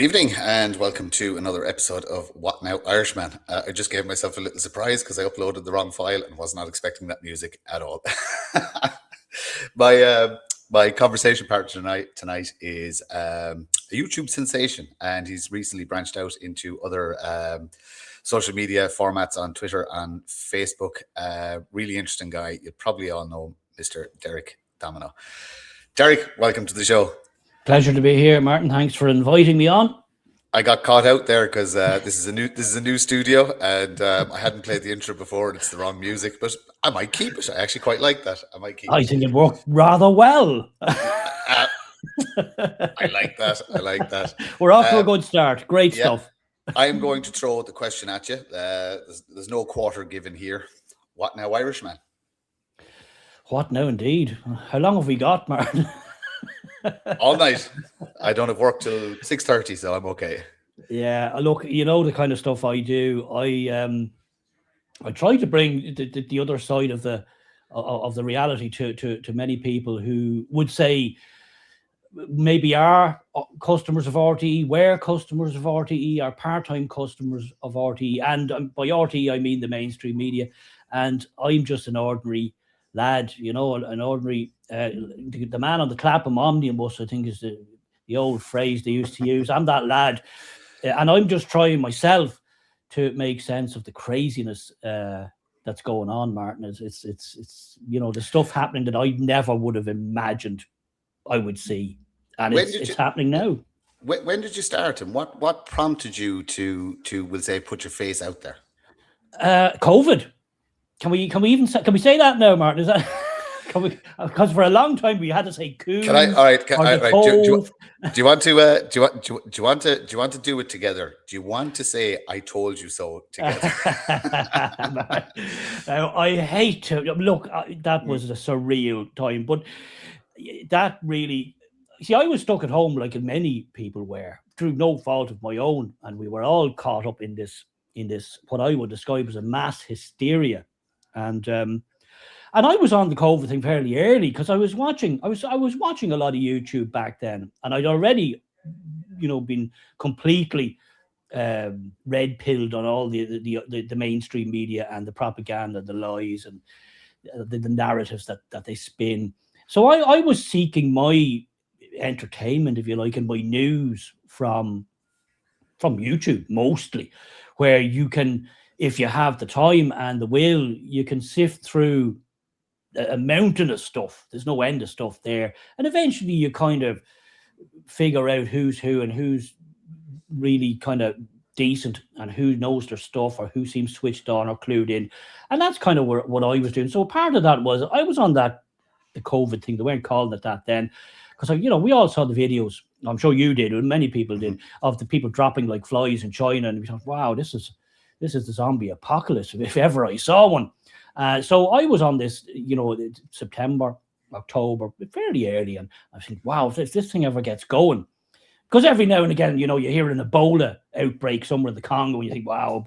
evening and welcome to another episode of What Now Irishman. I just gave myself a little surprise because I uploaded the wrong file and was not expecting that music at all. My conversation partner tonight is a YouTube sensation, and he's recently branched out into other social media formats on Twitter and Facebook. Really interesting guy. You probably all know Mr. Derek Domino. Derek, welcome to the show. Pleasure to be here, Martin. Thanks for inviting me on. I got caught out there because this is a new studio, and I hadn't played the intro before, and it's the wrong music. But I might keep it. I actually quite like that. I think it worked rather well. I like that. We're off to a good start. Great stuff. I am going to throw the question at you. There's no quarter given here. What now, Irishman? What now, indeed? How long have we got, Martin? All night. I don't have work till 6:30, so I'm okay. Yeah, look, you know the kind of stuff I do. I try to bring the other side of the reality to many people who would say maybe are customers of RTE, were customers of RTE, are part-time customers of RTE, and by RTE I mean the mainstream media. And I'm just an ordinary lad, you know, an ordinary the man on the Clapham omnibus, I think is the old phrase they used to use. I'm that lad, and I'm just trying myself to make sense of the craziness that's going on, Martin. It's you know, the stuff happening that I never would have imagined I would see, and it's happening now. When did you start, and what prompted you to we'll say put your face out there? COVID. Can we say that now, Martin? Is that because for a long time we had to say cool. Can I? All right. Do you want to do it together? Do you want to say "I told you so" together? I hate to look. That was a surreal time, but that really. See, I was stuck at home like many people were through no fault of my own, and we were all caught up in this what I would describe as a mass hysteria. And I was on the COVID thing fairly early because I was watching a lot of YouTube back then, and I'd already, you know, been completely red pilled on all the mainstream media and the propaganda, the lies, and the narratives that they spin. So I was seeking my entertainment, if you like, and my news from YouTube mostly, where you can, if you have the time and the will, you can sift through a mountain of stuff. There's no end of stuff there. And eventually you kind of figure out who's who and who's really kind of decent and who knows their stuff or who seems switched on or clued in. And that's kind of what I was doing. So part of that was I was on the COVID thing. They weren't calling it that then. Because, you know, we all saw the videos. I'm sure you did, and many people did, of the people dropping like flies in China. And we thought, wow, this is the zombie apocalypse, if ever I saw one. So I was on this, you know, September, October, fairly early, and I think, wow, if this thing ever gets going, because every now and again, you know, you hear an Ebola outbreak somewhere in the Congo, and you think, wow,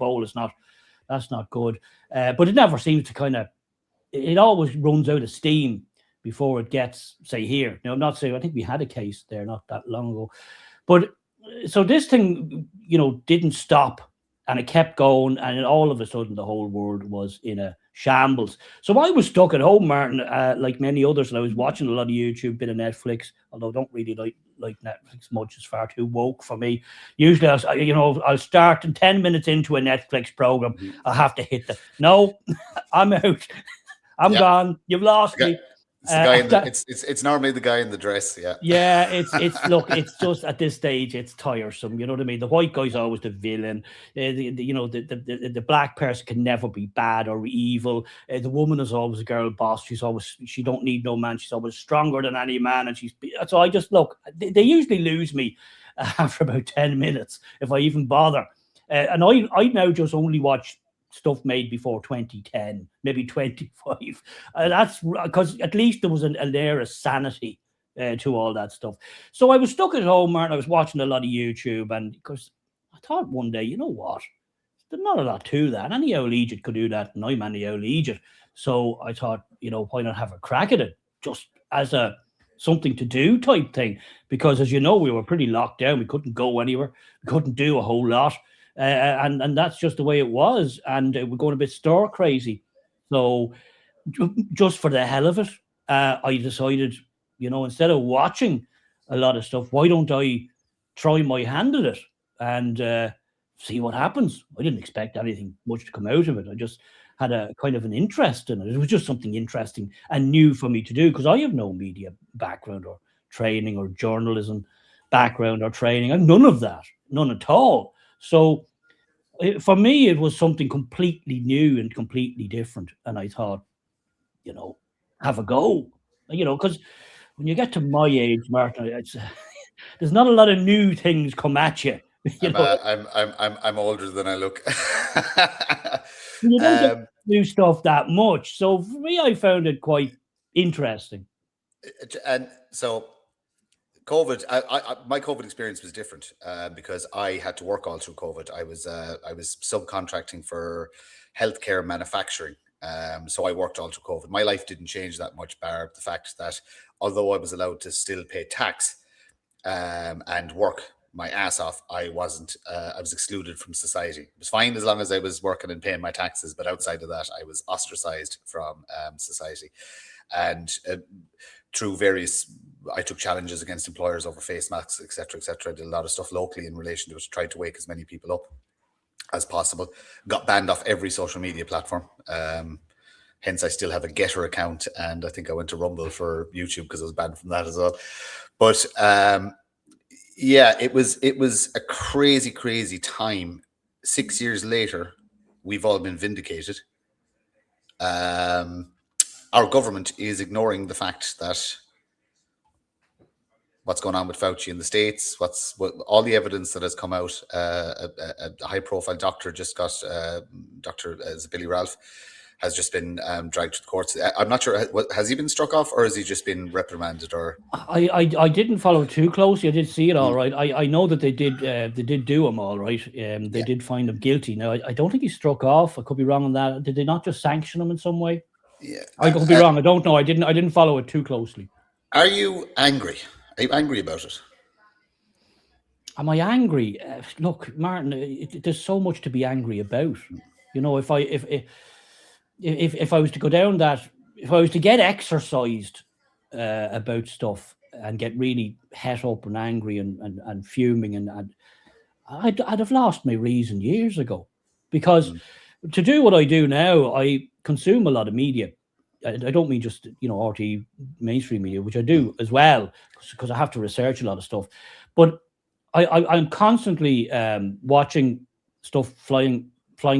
that's not good. But it never seems to it always runs out of steam before it gets, say, here. Now, I'm not saying, I think we had a case there not that long ago. But so this thing, you know, didn't stop. And it kept going, and all of a sudden, the whole world was in a shambles. So I was stuck at home, Martin, like many others, and I was watching a lot of YouTube, bit of Netflix, although I don't really like Netflix much. It's far too woke for me. Usually, I'll start, and 10 minutes into a Netflix program, I'll have to hit no, I'm out. I'm gone. You've lost me. It's normally the guy in the dress, yeah. Yeah, look, it's just at this stage it's tiresome. You know what I mean? The white guy's always the villain. The black person can never be bad or evil. The woman is always a girl boss. She don't need no man. She's always stronger than any man, and so I just look. They usually lose me after about 10 minutes if I even bother. And I now just only watch stuff made before 2010, maybe 25. That's because at least there was an air of sanity to all that stuff. So I was stuck at home, Martin. I was watching a lot of YouTube, and because I thought one day, you know what? There's not a lot to that. Any old Egypt could do that, and I'm any old Egypt. So I thought, you know, why not have a crack at it? Just as a something to do type thing, because as you know, we were pretty locked down. We couldn't go anywhere. We couldn't do a whole lot. And that's just the way it was. And we're going a bit stir crazy. So just for the hell of it, I decided, instead of watching a lot of stuff, why don't I try my hand at it and see what happens? I didn't expect anything much to come out of it. I just had a kind of an interest in it. It was just something interesting and new for me to do, because I have no media background or training or journalism background or training. I have none of that, none at all. So for me, it was something completely new and completely different. And I thought, have a go, because when you get to my age, Martin, there's not a lot of new things come at you. I'm older than I look. You don't get to do stuff that much. So for me, I found it quite interesting. And so COVID, my COVID experience was different because I had to work all through COVID. I was subcontracting for healthcare manufacturing. So I worked all through COVID. My life didn't change that much, bar the fact that although I was allowed to still pay tax and work my ass off, I wasn't. I was excluded from society. It was fine as long as I was working and paying my taxes, but outside of that, I was ostracized from society. And through various, I took challenges against employers over face masks, etc., etc. I did a lot of stuff locally in relation to it, tried to wake as many people up as possible. Got banned off every social media platform. Hence, I still have a Getter account, and I think I went to Rumble for YouTube because I was banned from that as well. But yeah, it was a crazy, crazy time. 6 years later, we've all been vindicated. Our government is ignoring the fact that what's going on with Fauci in the States, all the evidence that has come out. A high-profile doctor just got, Dr. Billy Ralph, has just been dragged to the courts. I'm not sure, has he been struck off or has he just been reprimanded? Or I didn't follow it too closely. I did see it all right. I know that they did do him all right. They did find him guilty. Now I don't think he struck off. I could be wrong on that. Did they not just sanction him in some way? Yeah, I could be wrong. I don't know. I didn't follow it too closely. Are you angry? Are you angry about it? Am I angry? Look, Martin, there's so much to be angry about. If I was to go down that, if I was to get exercised about stuff and get really het up and angry and fuming, and I'd have lost my reason years ago. Because to do what I do now, I consume a lot of media. I don't mean just RT mainstream media, which I do as well, because I have to research a lot of stuff. But I'm constantly watching stuff flying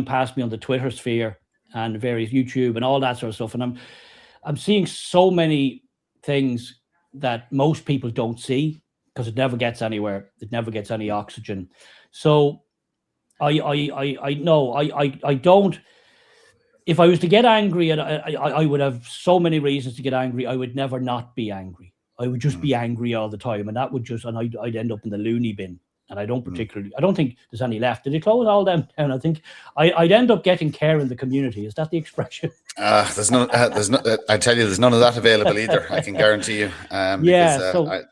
past me on the Twitter sphere and various YouTube and all that sort of stuff, and I'm seeing so many things that most people don't see because it never gets anywhere. It never gets any oxygen. So I know I don't. If I was to get angry, and I would have so many reasons to get angry, I would never not be angry. I would just be angry all the time, and that would and I'd end up in the loony bin. And I don't think there's any left. Did they close all them down? I think I'd end up getting care in the community. Is that the expression? There's no. I tell you, there's none of that available either. I can guarantee you. Because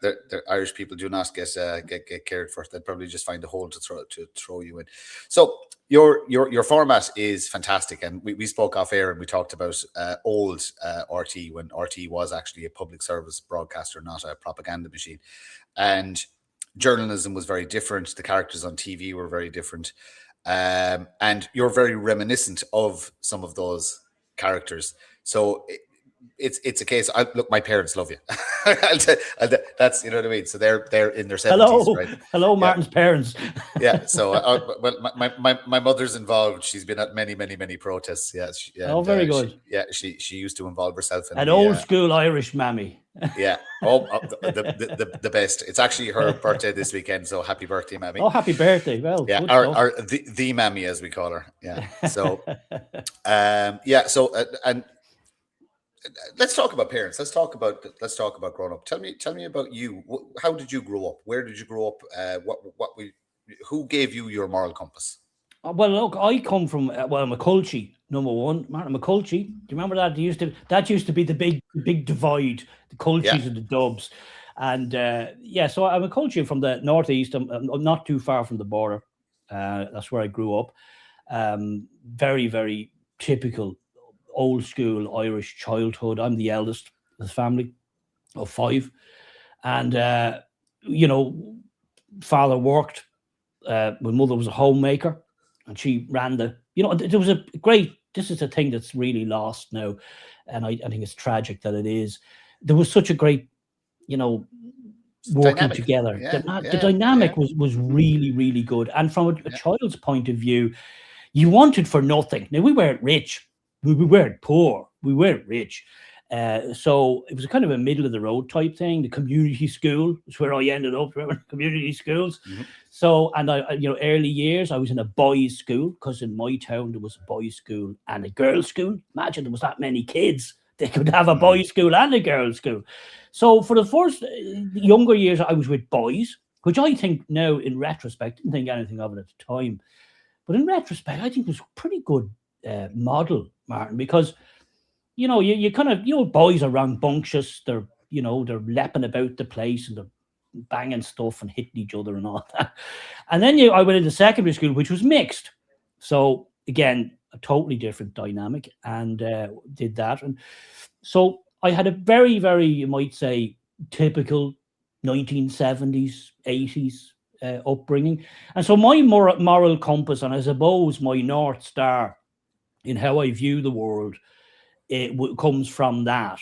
the Irish people do not get cared for. They'd probably just find a hole to throw you in. So your format is fantastic, and we spoke off air and we talked about old RT when RT was actually a public service broadcaster, not a propaganda machine, and journalism was very different. The characters on TV were very different. And you're very reminiscent of some of those characters. So it's a case. Look, my parents love you. That's, you know what I mean. So they're in their 70s, right? Hello, Martin's parents. Yeah. So well, my mother's involved. She's been at many protests. Yeah. Very good. She used to involve herself in an old school Irish mammy. Yeah. The best. It's actually her birthday this weekend. So happy birthday, mammy. Oh, happy birthday. Well, yeah, the mammy, as we call her. Yeah. So and let's talk about parents. Let's talk about growing up. Tell me about you. How did you grow up? Where did you grow up? Who gave you your moral compass? Well, look, I come from I'm a culture, number one, Martin McCulchy. Do you remember that? That used to be the big divide, the Yeah. Culchies and the Dubs. And yeah, so I'm a Culchie from the northeast. I'm not too far from the border. That's where I grew up. Very, very typical old school Irish childhood. I'm the eldest of the family of five. And, you know, father worked. My mother was a homemaker and she ran there was a great, this is a thing that's really lost now. And I think it's tragic that it is. There was such a great, you know, working Dynamic. together. Yeah, The yeah, dynamic yeah. was Hmm. really, really good. And from a Yeah. child's point of view, you wanted for nothing. Now we weren't rich, we weren't poor, we weren't rich. So it was a kind of a middle of the road type thing. The community school is where I ended up. Remember community schools? Hmm. So and early years I was in a boys' school because in my town there was a boys' school and a girls' school. Imagine there was that many kids. They could have a Hmm. boys' school and a girls' school. So for the first younger years, I was with boys, which I think now, in retrospect, didn't think anything of it at the time. But in retrospect, I think it was a pretty good model, Martin, because you kind of boys are rambunctious. They're leaping about the place and they're banging stuff and hitting each other and all that. And then I went into secondary school, which was mixed. So again, a totally different dynamic, and did that. And so I had a very, very, you might say, typical 1970s, 80s upbringing. And so my moral compass, and I suppose my North Star in how I view the world, comes from that.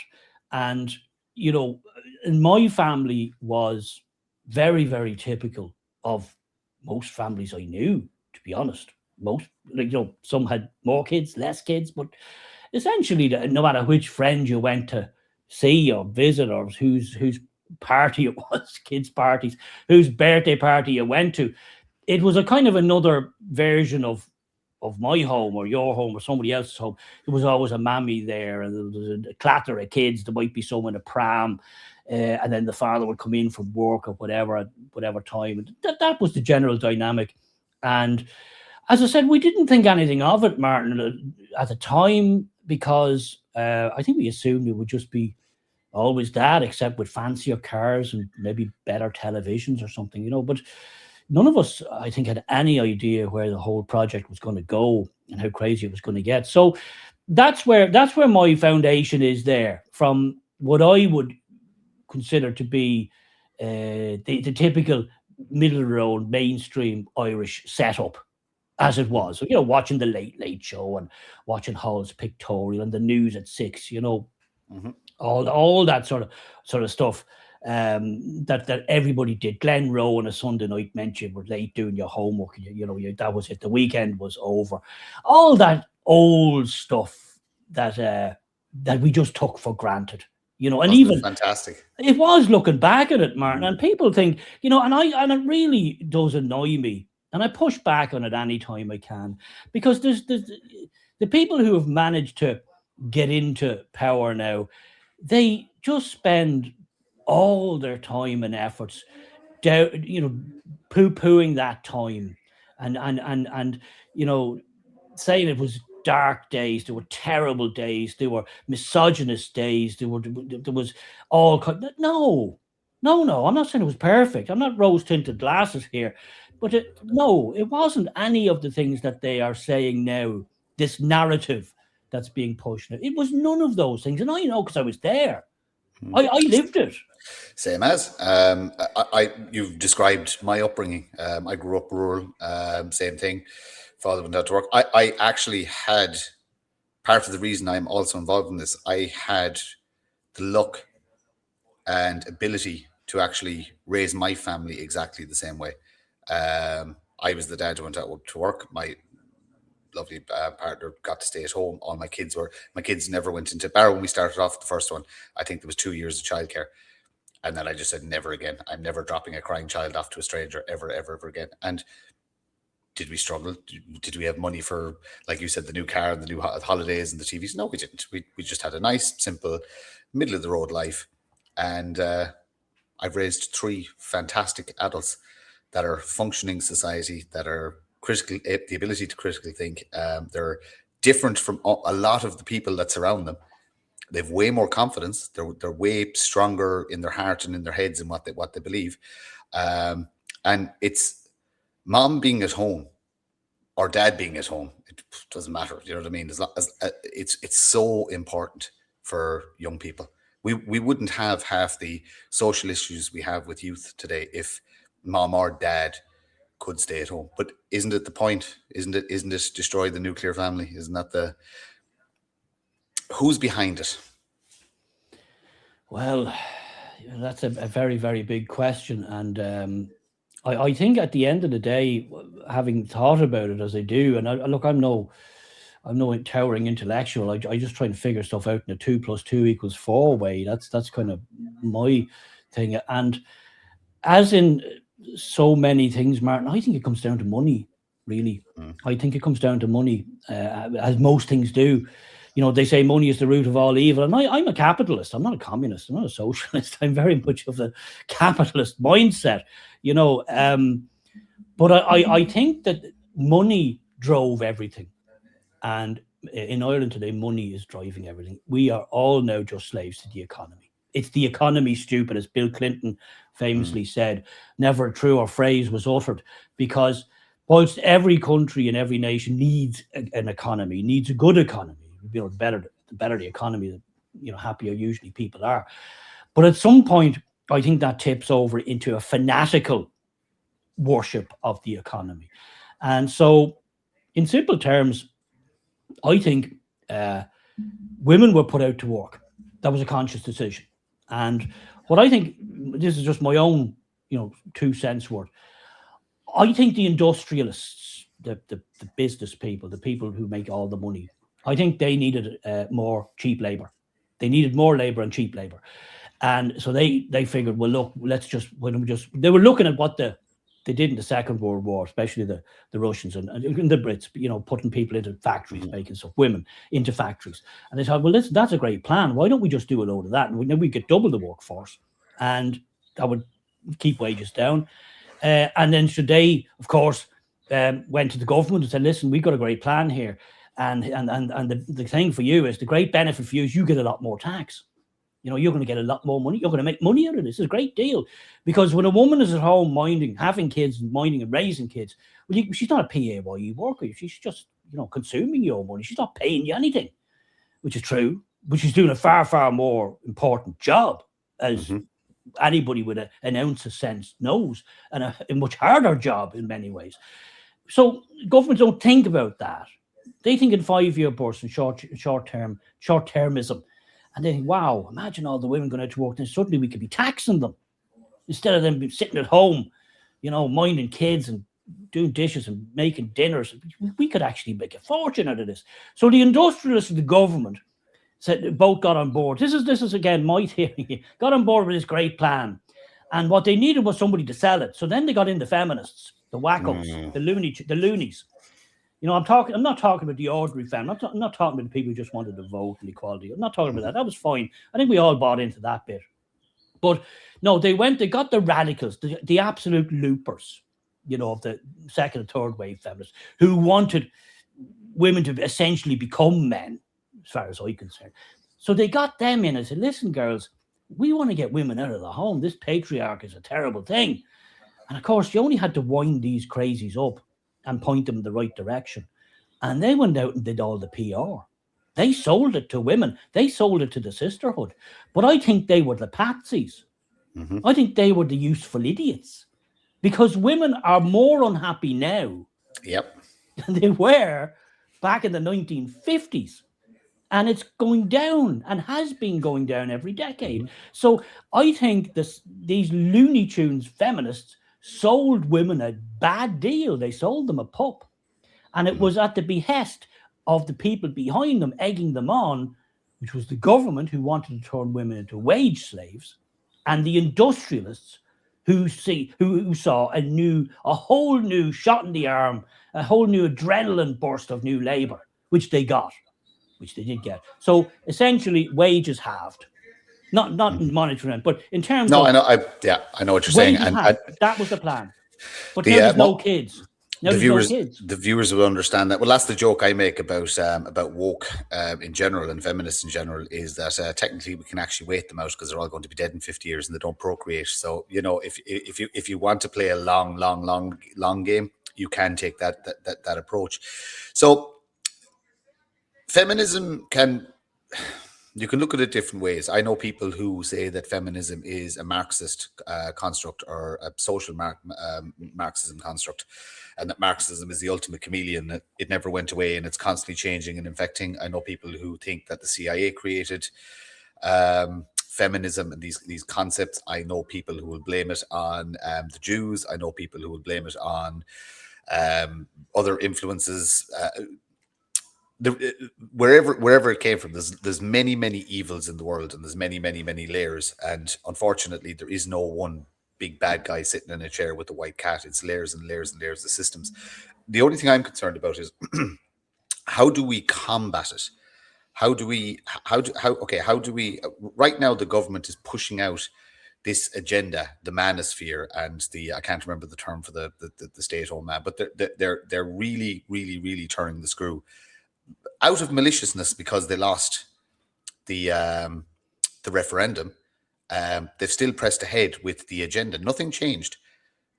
And, you know, and my family was very, very typical of most families I knew, to be honest. Most, some had more kids, less kids, but essentially, no matter which friend you went to see or visit or whose party it was, kids' parties, whose birthday party you went to, it was a kind of another version of my home or your home or somebody else's home. There was always a mammy there, and there was a clatter of kids. There might be someone in a pram, and then the father would come in from work or whatever at whatever time. And that was the general dynamic. And as I said, we didn't think anything of it, Martin, at the time because I think we assumed it would just be always that, except with fancier cars and maybe better televisions or something, But none of us, I think, had any idea where the whole project was going to go and how crazy it was going to get. So that's where my foundation is there, from what I would consider to be the typical middle of the road mainstream Irish setup as it was. So, watching the Late Late Show and watching Hall's Pictorial and the news at 6, Hmm. all that sort of stuff that everybody did. Glen Rowe on a Sunday night meant you were late doing your homework. That was it. The weekend was over. All that old stuff that we just took for granted. And Wasn't it even fantastic? it was, looking back at it, Martin, Mm. and people think, and it really does annoy me, and I push back on it any time I can, because there's the people who have managed to get into power now, they just spend all their time and efforts, poo-pooing that time, and you know, saying it was dark days, there were terrible days, there were misogynist days, there was no, no, no. I'm not saying it was perfect. I'm not rose tinted glasses here, but no, it wasn't any of the things that they are saying now. This narrative that's being pushed, it was none of those things, and I know because I was there. Mm. I lived it. Same as you've described my upbringing. I grew up rural. Same thing. Father went out to work. I actually had, part of the reason I'm also involved in this, I had the luck and ability to actually raise my family exactly the same way. I was the dad who went out to work. My lovely partner got to stay at home. All my kids never went into bar when we started off the first one. I think there was 2 years of childcare. And then I just said, never again. I'm never dropping a crying child off to a stranger ever, ever, ever again. And did we struggle? Did we have money for, like you said, the new car and the new holidays and the TVs? No, we didn't. We just had a nice, simple, middle of the road life. And I've raised three fantastic adults that are functioning society, that are critical, the ability to critically think. They're different from a lot of the people that surround them. They've way more confidence. They're way stronger in their heart and in their heads and what they believe. And it's mom being at home or dad being at home. It doesn't matter. You know what I mean? As long as it's so important for young people. We wouldn't have half the social issues we have with youth today if mom or dad could stay at home. But isn't it the point? Isn't it destroy the nuclear family? Isn't that who's behind it? Well, that's a very, very big question. And I think at the end of the day, having thought about it as I do, and look, I'm no towering intellectual. I just try and figure stuff out in a 2 + 2 = 4 way. That's kind of my thing. And as in so many things, Martin, I think it comes down to money, really. I think it comes down to money, as most things do. You know, they say money is the root of all evil. And I'm a capitalist. I'm not a communist. I'm not a socialist. I'm very much of the capitalist mindset, you know. But I think that money drove everything. And in Ireland today, money is driving everything. We are all now just slaves to the economy. It's the economy, stupid, as Bill Clinton famously said. Never a truer phrase was uttered, because whilst every country and every nation needs an economy, needs a good economy, you know, the better the economy, the, you know, happier usually people are. But at some point, I think that tips over into a fanatical worship of the economy. And so, in simple terms, I think women were put out to work. That was a conscious decision. And what I think, this is just my own, you know, 2 cents worth. I think the industrialists, the business people, the people who make all the money, I think they needed more cheap labor. They needed more labor and cheap labor. And so they figured, well, look, they were looking at what they did in the Second World War, especially the Russians and the Brits, you know, putting people into factories, making stuff, women into factories. And they thought, well, that's a great plan. Why don't we just do a load of that? And then we could double the workforce, and that would keep wages down. And then should they, of course, went to the government and said, listen, we've got a great plan here. And the thing for you is, the great benefit for you is you get a lot more tax. You know, you're going to get a lot more money. You're going to make money out of this. It's a great deal. Because when a woman is at home having kids, minding and raising kids, well, she's not a PAYE worker. She's just, you know, consuming your money. She's not paying you anything, which is true. But she's doing a far, far more important job, as anybody with an ounce of sense knows, and a much harder job in many ways. So governments don't think about that. They think in 5-year bursts and short-termism. And they think, wow, imagine all the women going out to work, then suddenly we could be taxing them instead of them sitting at home, you know, minding kids and doing dishes and making dinners. We could actually make a fortune out of this. So the industrialists and the government said, both got on board. This is again my theory. Got on board with this great plan. And what they needed was somebody to sell it. So then they got in the feminists, the wackos, the loonies. You know, I'm not talking about the ordinary family. I'm not talking about the people who just wanted to vote and equality. I'm not talking about that. That was fine. I think we all bought into that bit. But no, they got the radicals, the absolute loopers, you know, of the second and third wave feminists, who wanted women to essentially become men, as far as I'm concerned. So they got them in and said, listen, girls, we want to get women out of the home. This patriarch is a terrible thing. And of course, you only had to wind these crazies up and point them in the right direction. And they went out and did all the PR. They sold it to women. They sold it to the sisterhood. But I think they were the patsies. I think they were the useful idiots. Because women are more unhappy now than they were back in the 1950s. And it's going down and has been going down every decade. So I think these Looney Tunes feminists sold women a bad deal. They sold them a pup. And it was at the behest of the people behind them, egging them on, which was the government, who wanted to turn women into wage slaves, and the industrialists who saw a whole new shot in the arm, a whole new adrenaline burst of new labor, which they did get. So essentially wages halved. Not in monetary, but in terms of... I know what you're saying. And that was the plan. But there was no kids. Now there's no kids. the viewers will understand that. Well, that's the joke I make about woke in general and feminists in general, is that technically we can actually wait them out because they're all going to be dead in 50 years and they don't procreate. So if you want to play a long game, you can take that approach. So feminism you can look at it different ways. I know people who say that feminism is a Marxist construct or a social Marxism construct, and that Marxism is the ultimate chameleon. It never went away and it's constantly changing and infecting. I know people who think that the CIA created feminism and these concepts. I know people who will blame it on the Jews. I know people who will blame it on other influences. Wherever it came from, there's many evils in the world, and there's many layers, and unfortunately there is no one big bad guy sitting in a chair with a white cat. It's layers and layers and layers of systems. The only thing I'm concerned about is how do we combat it? How do we right now the government is pushing out this agenda, the manosphere, and I can't remember the term for the stay-at-home man, but they're really turning the screw out of maliciousness because they lost the referendum. They've still pressed ahead with the agenda. Nothing changed.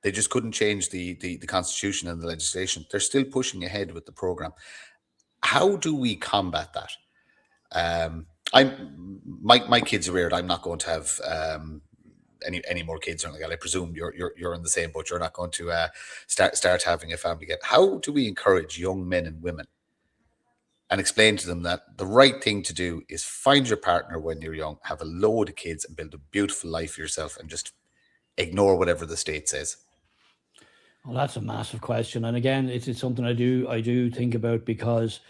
They just couldn't change the constitution and the legislation. They're still pushing ahead with the program. How do we combat that? My kids are weird. I'm not going to have any more kids or anything like that. I presume you're in the same boat. You're not going to start having a family yet. How do we encourage young men and women and explain to them that the right thing to do is find your partner when you're young, have a load of kids and build a beautiful life for yourself, and just ignore whatever the state says? Well, that's a massive question, and again, it's something I do think about, because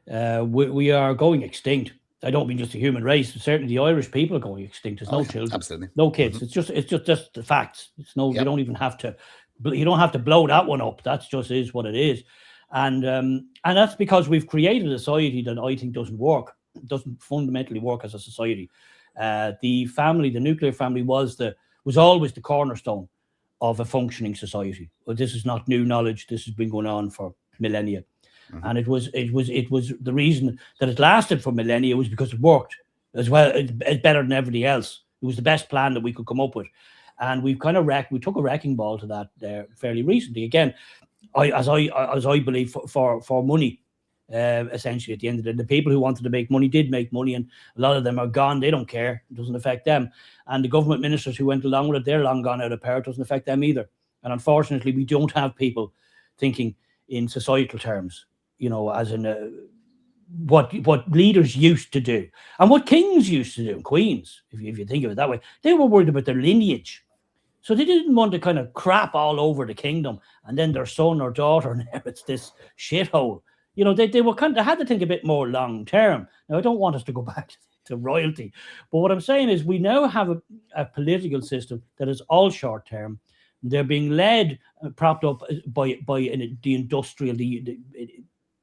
we are going extinct. I don't mean just the human race. Certainly, the Irish people are going extinct. There's no children, absolutely, no kids. Mm-hmm. It's just the facts. It's no. Yep. You don't even have to. You don't have to blow that one up. That just is what it is. And that's because we've created a society that I think doesn't work. It doesn't fundamentally work as a society. The family, the nuclear family, was always the cornerstone of a functioning society. Well, this is not new knowledge. This has been going on for millennia, mm-hmm. And it was the reason that it lasted for millennia was because it worked as well. It's better than everything else. It was the best plan that we could come up with, and we took a wrecking ball to that there fairly recently. Again, as I believe, for money, essentially at the end of the day. The people who wanted to make money did make money, and a lot of them are gone. They don't care. It doesn't affect them. And the government ministers who went along with it, they're long gone out of power. It doesn't affect them either. And unfortunately, we don't have people thinking in societal terms, as in what leaders used to do and what kings used to do, and queens, if you think of it that way. They were worried about their lineage. So they didn't want to kind of crap all over the kingdom and then their son or daughter inherits this shithole. They had to think a bit more long term. Now, I don't want us to go back to royalty, but what I'm saying is we now have a political system that is all short term. They're being led, propped up by the industrial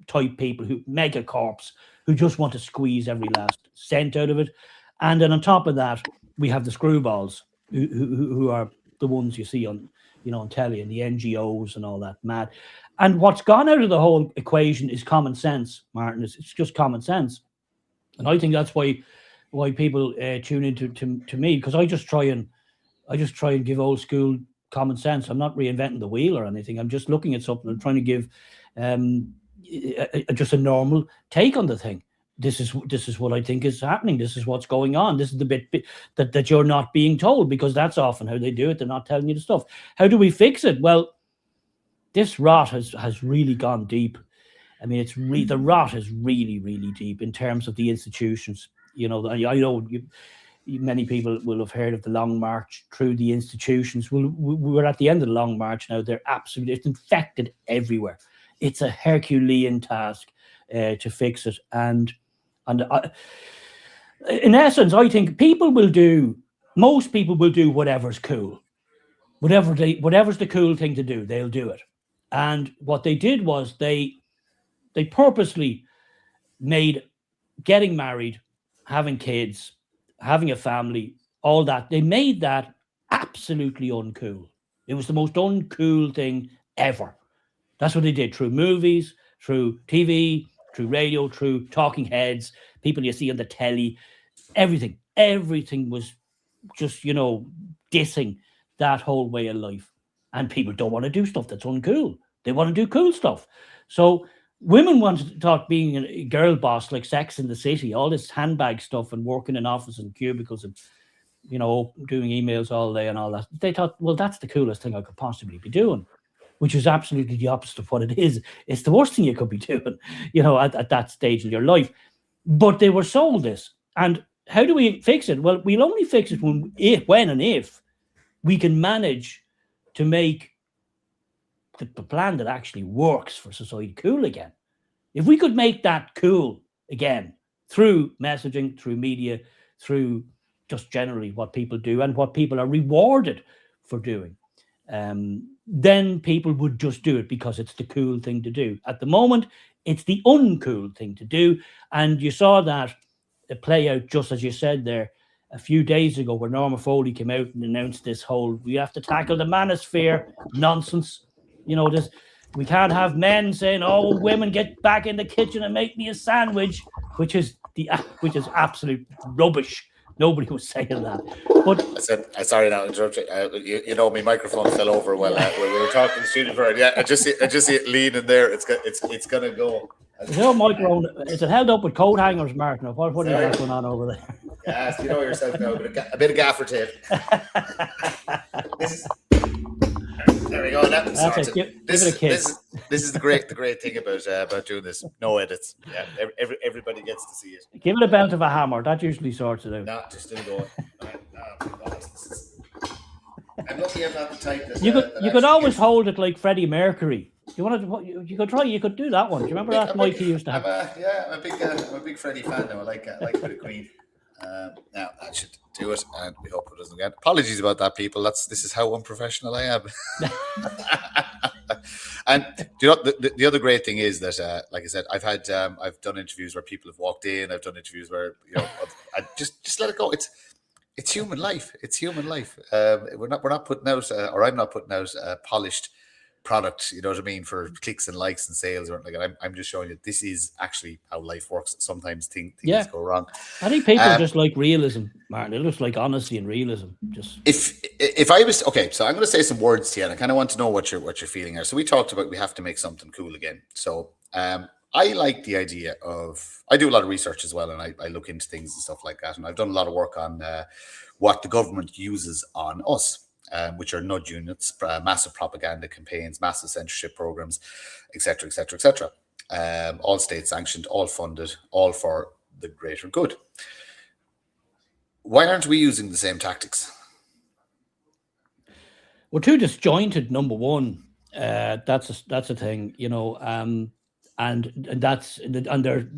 type people, megacorps, who just want to squeeze every last cent out of it. And then on top of that, we have the screwballs who are the ones you see on telly, and the NGOs and all that mad. And what's gone out of the whole equation is common sense, Martin. It's just common sense, and I think that's why people tune into to me, because I just try and give old school common sense. I'm not reinventing the wheel or anything. I'm just looking at something and trying to give just a normal take on the thing. This is what I think is happening. This is what's going on. This is the bit that you're not being told, because that's often how they do it. They're not telling you the stuff. How do we fix it? Well, this rot has really gone deep. I mean, the rot is really, really deep in terms of the institutions. I know many people will have heard of the Long March through the institutions. We're at the end of the Long March now. It's infected everywhere. It's a Herculean task to fix it. And in essence, I think most people will do whatever's cool. Whatever's the cool thing to do, they'll do it. And what they did was they purposely made getting married, having kids, having a family, all that, they made that absolutely uncool. It was the most uncool thing ever. That's what they did through movies, through TV, through radio, through talking heads, people you see on the telly, everything was just, dissing that whole way of life. And people don't want to do stuff that's uncool. They want to do cool stuff. So women wanted to talk being a girl boss, like Sex in the City, all this handbag stuff and working in office and cubicles and, doing emails all day and all that. They thought, well, that's the coolest thing I could possibly be doing, which is absolutely the opposite of what it is. It's the worst thing you could be doing, at that stage in your life. But they were sold this. And how do we fix it? Well, we'll only fix it when and if we can manage to make the plan that actually works for society cool again. If we could make that cool again through messaging, through media, through just generally what people do and what people are rewarded for doing, then people would just do it because it's the cool thing to do. At the moment, it's the uncool thing to do. And you saw that play out, just as you said there, a few days ago, where Norma Foley came out and announced this whole, we have to tackle the manosphere nonsense. We can't have men saying, oh, women get back in the kitchen and make me a sandwich, which is absolute rubbish. Nobody was saying that. But I said, sorry now, interrupt you. My microphone fell over while we were talking to Student Bird. Yeah, I just see it leaning there. It's gonna go. Microphone, is it held up with coat hangers, Martin? What is that going on over there? Yes, you know yourself now. A bit of gaffer tape. There we go. That was sorted. Give it a kiss. This is the great thing about doing this. No edits. Yeah, everybody gets to see it. Give it a belt of a hammer. That usually sorts it out. No, just still going. I'm lucky I'm not the type that you could always hold it like Freddie Mercury. You could try. You could do that one. Do you remember that mic he used to have? I'm a big Freddie fan now. I like a bit of Queen. Now that should do it, and we hope it doesn't get. Apologies about that, people. This is how unprofessional I am. And the other great thing is that, like I said, I've done interviews where people have walked in. I've done interviews where I just let it go. It's human life. It's human life. We're not putting out, or I'm not putting out a polished product, you know what I mean, for clicks and likes and sales or like that. I'm just showing you this is actually how life works. Sometimes things go wrong. I think people just like realism, Martin. It looks like honesty and realism. Just if I was okay, so I'm going to say some words to you, and I kind of want to know what your feeling are. So we talked about we have to make something cool again. So I like the idea of, I do a lot of research as well, and I look into things and stuff like that, and I've done a lot of work on what the government uses on us. Which are nudge units, massive propaganda campaigns, massive censorship programs, etc., etc., etc. All state sanctioned, all funded, all for the greater good. Why aren't we using the same tactics? We're too disjointed. Number one, that's a thing, and they're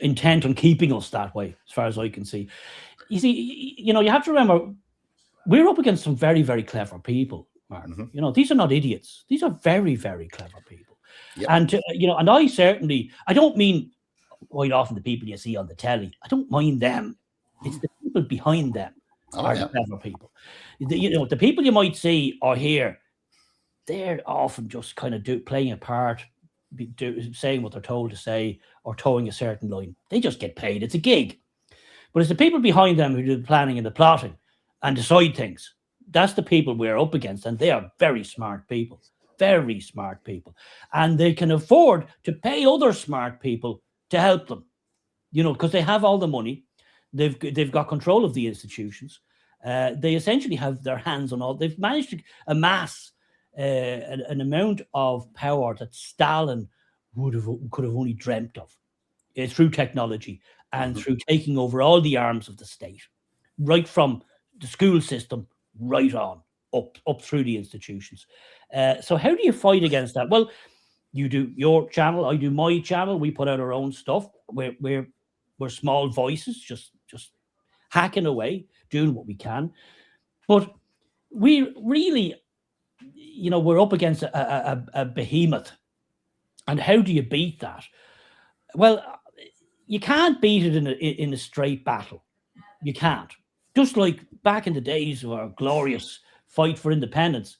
intent on keeping us that way, as far as I can see. You see, you have to remember, we're up against some very, very clever people, Martin. Mm-hmm. These are not idiots. These are very, very clever people. Yep. And, and I don't mean quite often the people you see on the telly. I don't mind them. It's the people behind them are the clever people. The people you might see or hear, they're often just kind of playing a part, saying what they're told to say or towing a certain line. They just get paid. It's a gig. But it's the people behind them who do the planning and the plotting and decide things. That's the people we're up against, and they are very smart people, and they can afford to pay other smart people to help them, because they have all the money, they've got control of the institutions, they essentially have their hands on all. They've managed to amass an amount of power that Stalin could have only dreamt of through technology and through taking over all the arms of the state, right from the school system, right on up through the institutions. So how do you fight against that? Well, you do your channel, I do my channel. We put out our own stuff. We're small voices, just hacking away, doing what we can. But we really, we're up against a behemoth. And how do you beat that? Well, you can't beat it in a straight battle. You can't. Just like back in the days of our glorious fight for independence,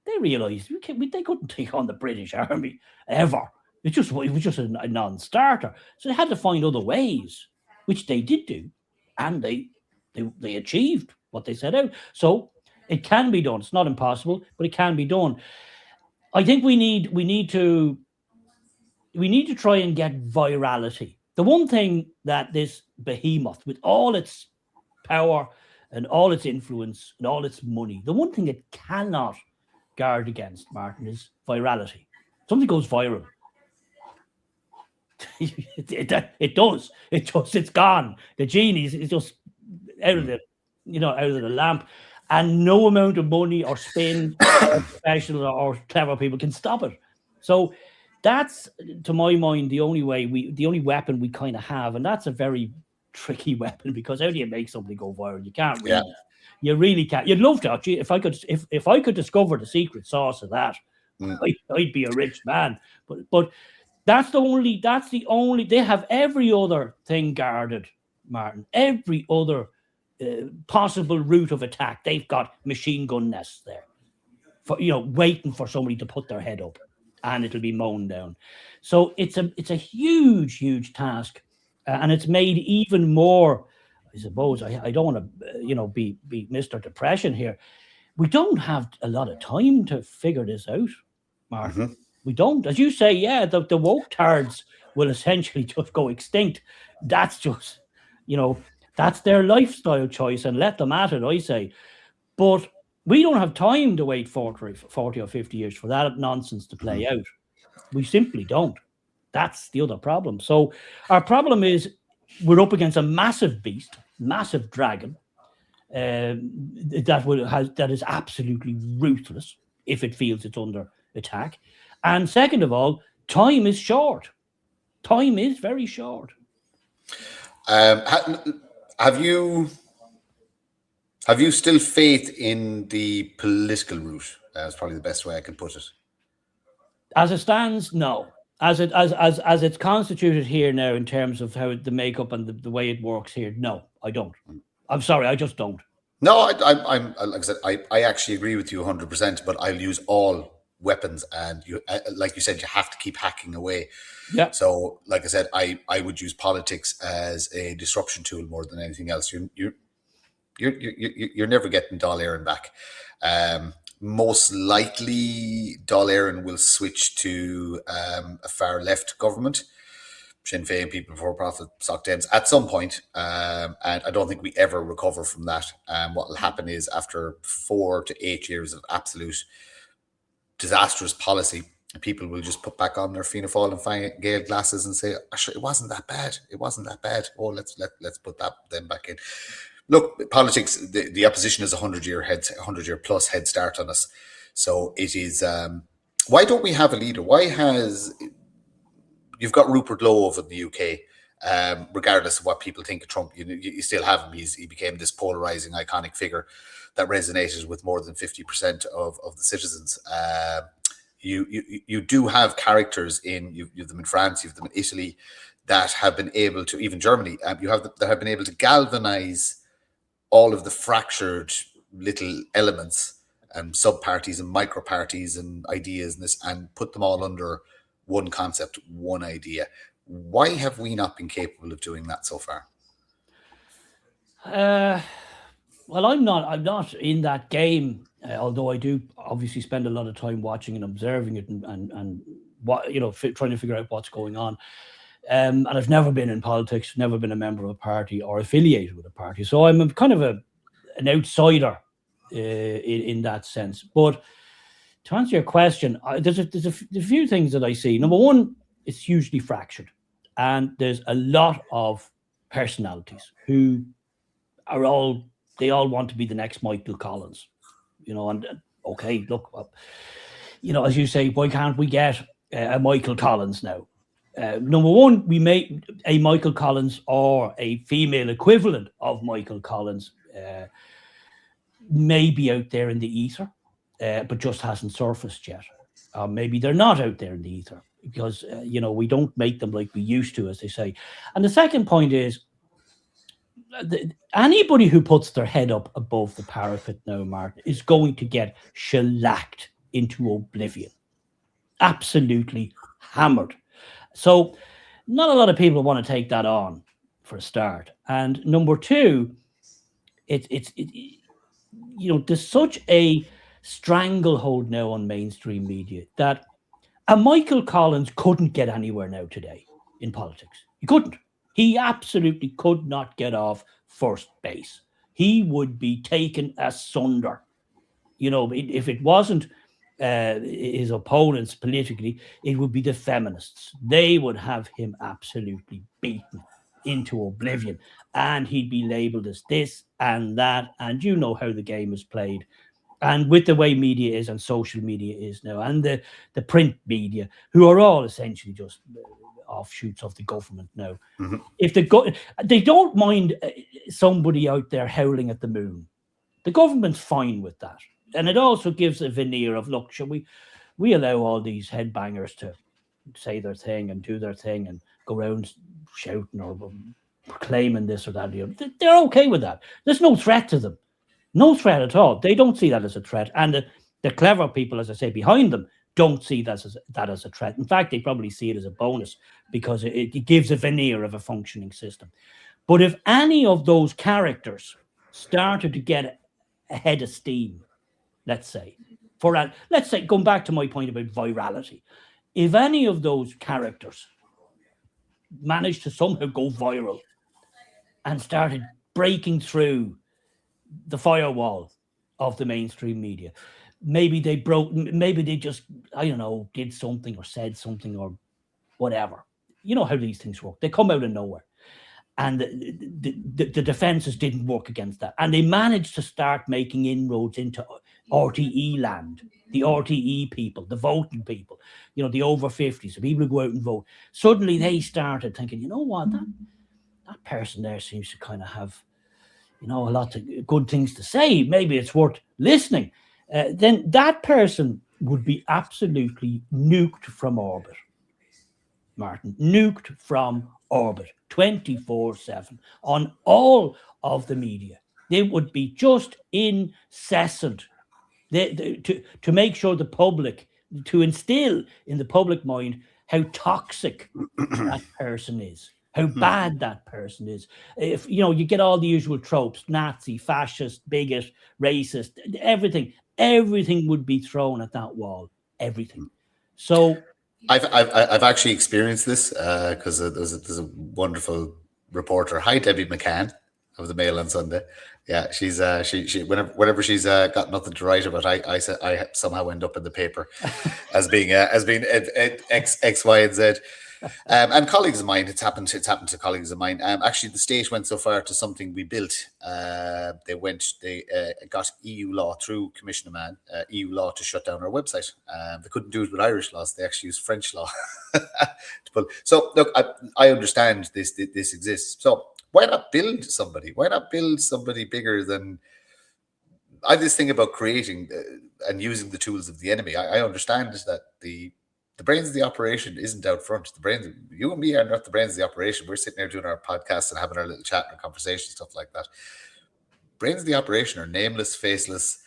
they realised they couldn't take on the British Army ever. It was just a non-starter. So they had to find other ways, which they did do, and they achieved what they set out. So it can be done. It's not impossible, but it can be done. I think we need to try and get virality. The one thing that this behemoth, with all its power and all its influence and all its money, the one thing it cannot guard against, Martin, is virality. Something goes viral. it does. It's gone. The genie is just out of the lamp, and no amount of money or spin or professional or clever people can stop it. So that's, to my mind, the only weapon we kind of have, and that's a very tricky weapon, because how do you make something go viral? You can't really. Yeah. You really can't. You'd love to, actually. If I could discover the secret sauce of that, I'd be a rich man. But that's the only. They have every other thing guarded, Martin. Every other possible route of attack. They've got machine gun nests there, waiting for somebody to put their head up, and it'll be mown down. So it's a huge task, and it's made even more. I suppose I don't want to be Mr. Depression here. We don't have a lot of time to figure this out, Martin. Mm-hmm. We don't. As you say, yeah, the woke tards will essentially just go extinct. That's just, that's their lifestyle choice, and let them at it, I say. But we don't have time to wait 40 or 50 years for that nonsense to play out. We simply don't. That's the other problem. So our problem is we're up against a massive beast, massive dragon, that is absolutely ruthless if it feels it's under attack. And second of all, time is short. Time is very short. Have you still faith in the political route? That's probably the best way I can put it. As it stands, no. As it's constituted here now, in terms of how the makeup and the way it works here, no, I don't. I'm sorry, I just don't. No, I'm like I said, I actually agree with you 100%. But I'll use all weapons, and you, like you said, you have to keep hacking away. Yeah. So, like I said, I would use politics as a disruption tool more than anything else. You're never getting Dáil Éireann back. Most likely, Dáil Éireann will switch to a far left government, Sinn Féin, People Before Profit, Soc Dems, at some point. And I don't think we ever recover from that. What will happen is, after 4 to 8 years of absolute disastrous policy, people will just put back on their Fianna Fáil and Fine Gael glasses and say, actually, it wasn't that bad. It wasn't that bad. Oh, let's put that then back in. Look, politics, the opposition is 100-year plus head start on us. So it is, why don't we have a leader? You've got Rupert Lowe over in the UK, regardless of what people think of Trump, you still have him. He became this polarizing, iconic figure that resonated with more than 50% of the citizens. You do have characters you have them in France, you have them in Italy, that have been able to, even Germany, that have been able to galvanize all of the fractured little elements and sub-parties and micro-parties and ideas and this, and put them all under one concept, one idea. Why have we not been capable of doing that so far? Well, I'm not in that game, although I do obviously spend a lot of time watching and observing it and what, trying to figure out what's going on. And I've never been in politics, never been a member of a party or affiliated with a party. So I'm kind of an outsider in that sense. But to answer your question, there's a few things that I see. Number one, it's hugely fractured. And there's a lot of personalities who are they all want to be the next Michael Collins. And okay, look, as you say, why can't we get a Michael Collins now? Number one, we make a Michael Collins or a female equivalent of Michael Collins may be out there in the ether, but just hasn't surfaced yet. Maybe they're not out there in the ether because, we don't make them like we used to, as they say. And the second point is, anybody who puts their head up above the parapet now, Martin, is going to get shellacked into oblivion. Absolutely hammered. So not a lot of people want to take that on for a start. And number two, there's such a stranglehold now on mainstream media that a Michael Collins couldn't get anywhere now today in politics. He couldn't. He absolutely could not get off first base. He would be taken asunder. If it wasn't his opponents politically, it would be the feminists. They would have him absolutely beaten into oblivion, and he'd be labeled as this and that. And you know how the game is played. And with the way media is and social media is now, and the print media, who are all essentially just offshoots of the government now. Mm-hmm. If they don't mind somebody out there howling at the moon. The government's fine with that. And it also gives a veneer of, look, shall we allow all these headbangers to say their thing and do their thing and go around shouting or proclaiming this or that. They're okay with that. There's no threat to them. No threat at all. They don't see that as a threat. And the clever people, as I say, behind them don't see that as a threat. In fact, they probably see it as a bonus because it gives a veneer of a functioning system. But if any of those characters started to get a head of steam, let's say, going back to my point about virality, if any of those characters managed to somehow go viral and started breaking through the firewall of the mainstream media, maybe they just, I don't know, did something or said something or whatever. You know how these things work. They come out of nowhere. And the defences didn't work against that. And they managed to start making inroads into RTE land, the RTE people, the voting people, the over 50s, the people who go out and vote. Suddenly they started thinking, you know what, that person there seems to kind of have, a lot of good things to say. Maybe it's worth listening. Then that person would be absolutely nuked from orbit. Martin, nuked from orbit 24/7 on all of the media. They would be just incessant to make sure the public, to instill in the public mind how toxic that person is, how bad that person is. If you get all the usual tropes, Nazi, fascist, bigot, racist, everything would be thrown at that wall. Everything. So I've actually experienced this because there's a wonderful reporter. Hi, Debbie McCann of the Mail on Sunday. Yeah, she's she whenever she's got nothing to write about, I somehow end up in the paper as being X, Y, and Z. And colleagues of mine, it's happened to colleagues of mine. Actually, the state went so far to something we built. They got EU law through Commissioner Mann, EU law to shut down our website. They couldn't do it with Irish laws. They actually used French law. So look, I understand this exists. So why not build somebody? Why not build somebody bigger than? I have this thing about creating and using the tools of the enemy. I understand that the brains of the operation isn't out front. The brains, you and me are not the brains of the operation. We're sitting there doing our podcast and having our little chat and our conversation, stuff like that. Brains of the operation are nameless, faceless,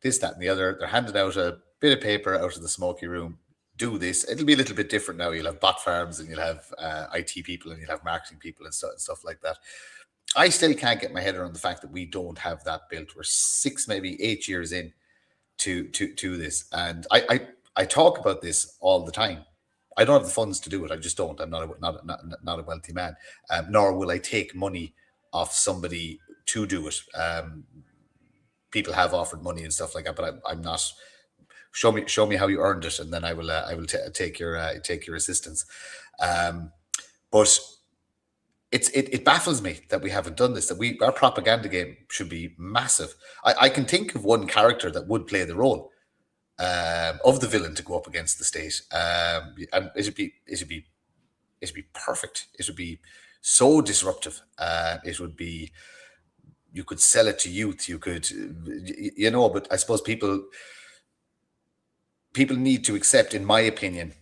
this, that, and the other. They're handing out a bit of paper out of the smoky room. Do this. It'll be a little bit different now. You'll have bot farms and you'll have IT people and you'll have marketing people and stuff like that. I still can't get my head around the fact that we don't have that built. We're 6, maybe 8 years in to this. And I talk about this all the time. I don't have the funds to do it. I just don't. I'm not a wealthy man, nor will I take money off somebody to do it. People have offered money and stuff like that, but I'm not. Show me how you earned it, and then I will take your assistance. But it baffles me that we haven't done this. That our propaganda game should be massive. I can think of one character that would play the role of the villain to go up against the state, and it'd be perfect. It would be so disruptive. It would be, you could sell it to youth. You could, but I suppose people need to accept, in my opinion,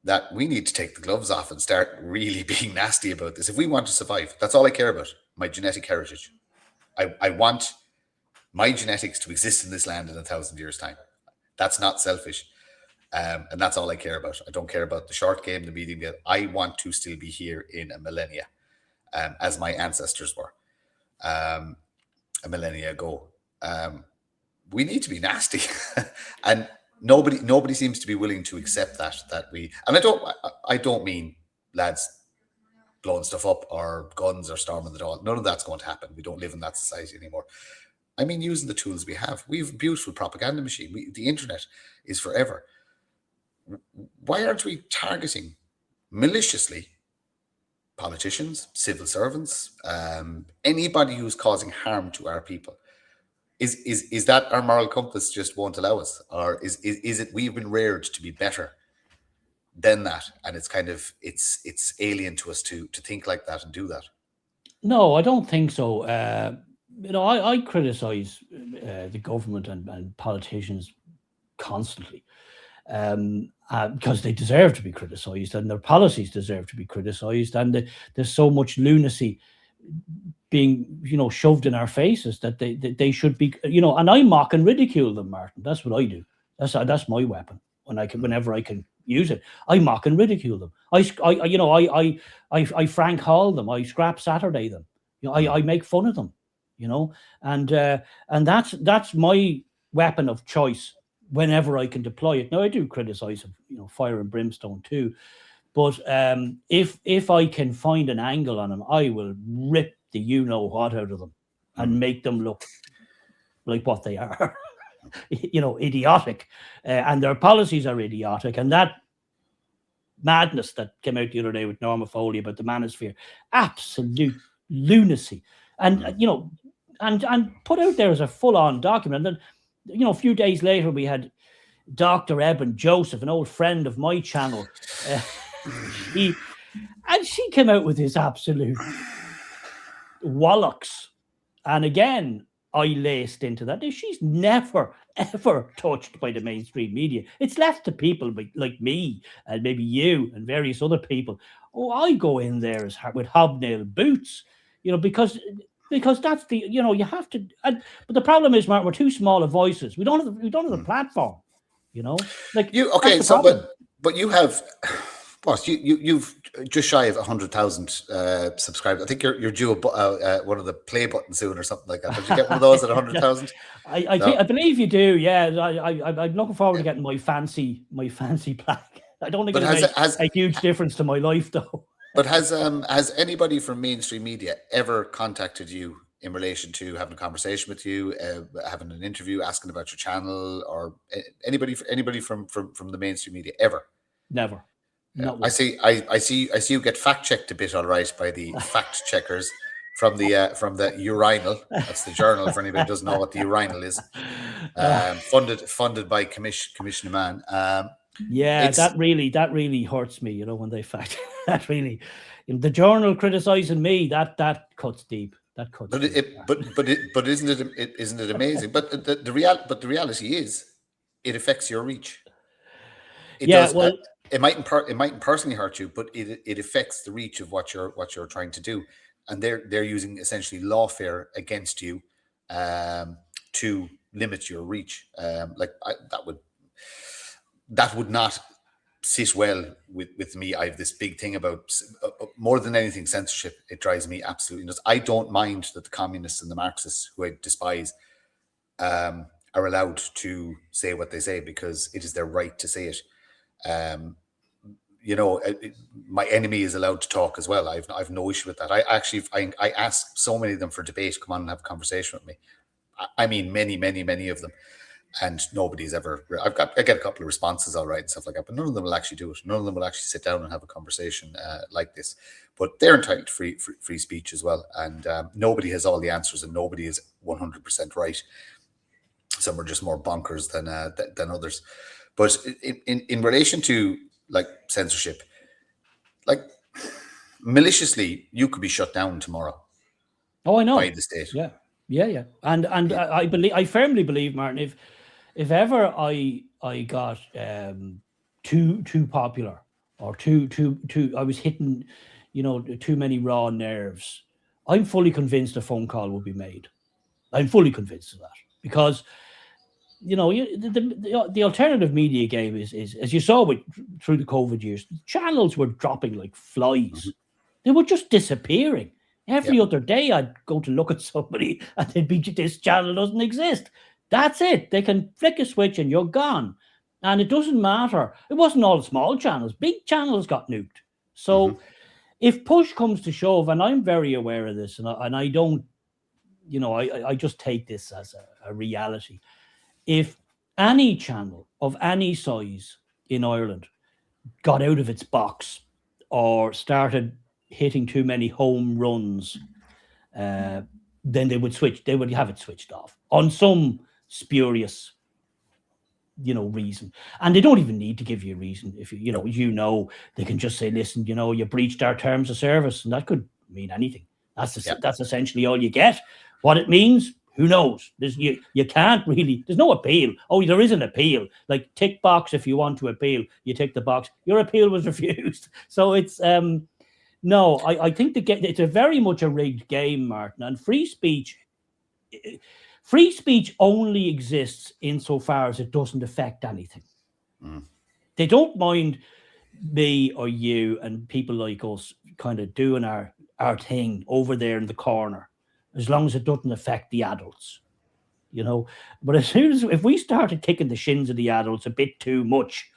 that we need to take the gloves off and start really being nasty about this. If we want to survive, that's all I care about. My genetic heritage. I want my genetics to exist in this land in 1,000 years' time. That's not selfish. And that's all I care about. I don't care about the short game, the medium game. I want to still be here in a millennia, as my ancestors were a millennia ago. We need to be nasty, and nobody seems to be willing to accept that we. And I don't mean lads blowing stuff up or guns or storming the Dáil. None of that's going to happen. We don't live in that society anymore. I mean, using the tools we have. We have a beautiful propaganda machine. The internet is forever. Why aren't we targeting maliciously politicians, civil servants, anybody who's causing harm to our people? Is that our moral compass just won't allow us, or is it we've been reared to be better than that, and it's kind of it's alien to us to think like that and do that? No, I don't think so. I criticize the government and politicians constantly, because they deserve to be criticized, and their policies deserve to be criticized, and there's so much lunacy being shoved in our faces that they should be, and I mock and ridicule them, Martin. That's what I do. That's my weapon. Whenever I can use it, I mock and ridicule them. I Frank Hall them. I Scrap Saturday them. I make fun of them. And that's my weapon of choice whenever I can deploy it. Now, I do criticize fire and brimstone too, but if I can find an angle on them, I will rip the what out of them and make them look like what they are. Idiotic, and their policies are idiotic, and that madness that came out the other day with Norma Foley about the manosphere, absolute lunacy, and and put out there as a full-on document. And then a few days later we had Dr. Eben Joseph, an old friend of my channel, she came out with this absolute wallocks, and again I laced into that. She's never ever touched by the mainstream media. It's left to people like me and maybe you and various other people. I go in there with hobnail boots, because that's the you have to. But the problem is, Mark, we're too small of voices. We don't have the platform. Like you. Okay, so but you have. Boss, you've just shy of 100,000 subscribers. I think you're due one of the play buttons soon or something like that. Did you get one of those at 100,000? I believe you do. Yeah, I'm looking forward to getting my fancy plaque. I don't think it makes a huge difference to my life, though. But has anybody from mainstream media ever contacted you in relation to having a conversation with you, having an interview, asking about your channel, or anybody from the mainstream media ever? Never. I see you get fact checked a bit, all right, by the fact checkers from the urinal. That's the journal for anybody who doesn't know what the urinal is. Funded by Commissioner Mann. That really hurts me, when they fact that really, the journal criticizing me, that cuts deep. That cuts. But isn't it amazing? But the reality is, it affects your reach. It does. Well. It mightn't personally hurt you, but it affects the reach of what you're trying to do, and they're using essentially lawfare against you to limit your reach. That would not sit well with me. I have this big thing about more than anything censorship. It drives me absolutely nuts. I don't mind that the communists and the Marxists, who I despise, are allowed to say what they say because it is their right to say it. My enemy is allowed to talk as well. I've no issue with that. I ask so many of them for debate, come on and have a conversation with me. I mean, many of them, and nobody's ever. I get a couple of responses, all right, and stuff like that, but none of them will actually do it. None of them will actually sit down and have a conversation like this. But they're entitled to free speech as well, and nobody has all the answers, and nobody is 100% right. Some are just more bonkers than others. But in relation to censorship, maliciously, you could be shut down tomorrow. Oh, I know. By the state. Yeah. And I firmly believe, Martin, if ever I got too popular or too I was hitting, too many raw nerves, I'm fully convinced a phone call will be made. I'm fully convinced of that, because the alternative media game is as you saw through the COVID years, channels were dropping like flies. They were just disappearing. Every other day, I'd go to look at somebody, and they'd be, this channel doesn't exist. That's it. They can flick a switch, and you're gone. And it doesn't matter. It wasn't all small channels. Big channels got nuked. So if push comes to shove, and I'm very aware of this, and I don't, I just take this as a reality. If any channel of any size in Ireland got out of its box or started hitting too many home runs, then they would have it switched off on some spurious reason. And they don't even need to give you a reason. If they can just say, listen, you breached our terms of service, and that could mean anything. That's essentially all you get. What it means, who knows? You can't really, there's no appeal. Oh, there is an appeal. Like, tick box if you want to appeal. You tick the box. Your appeal was refused. So it's no, I think it's a very much a rigged game, Martin. And free speech only exists insofar as it doesn't affect anything. They don't mind me or you and people like us kind of doing our thing over there in the corner, as long as it doesn't affect the adults, But as soon as if we started kicking the shins of the adults a bit too much,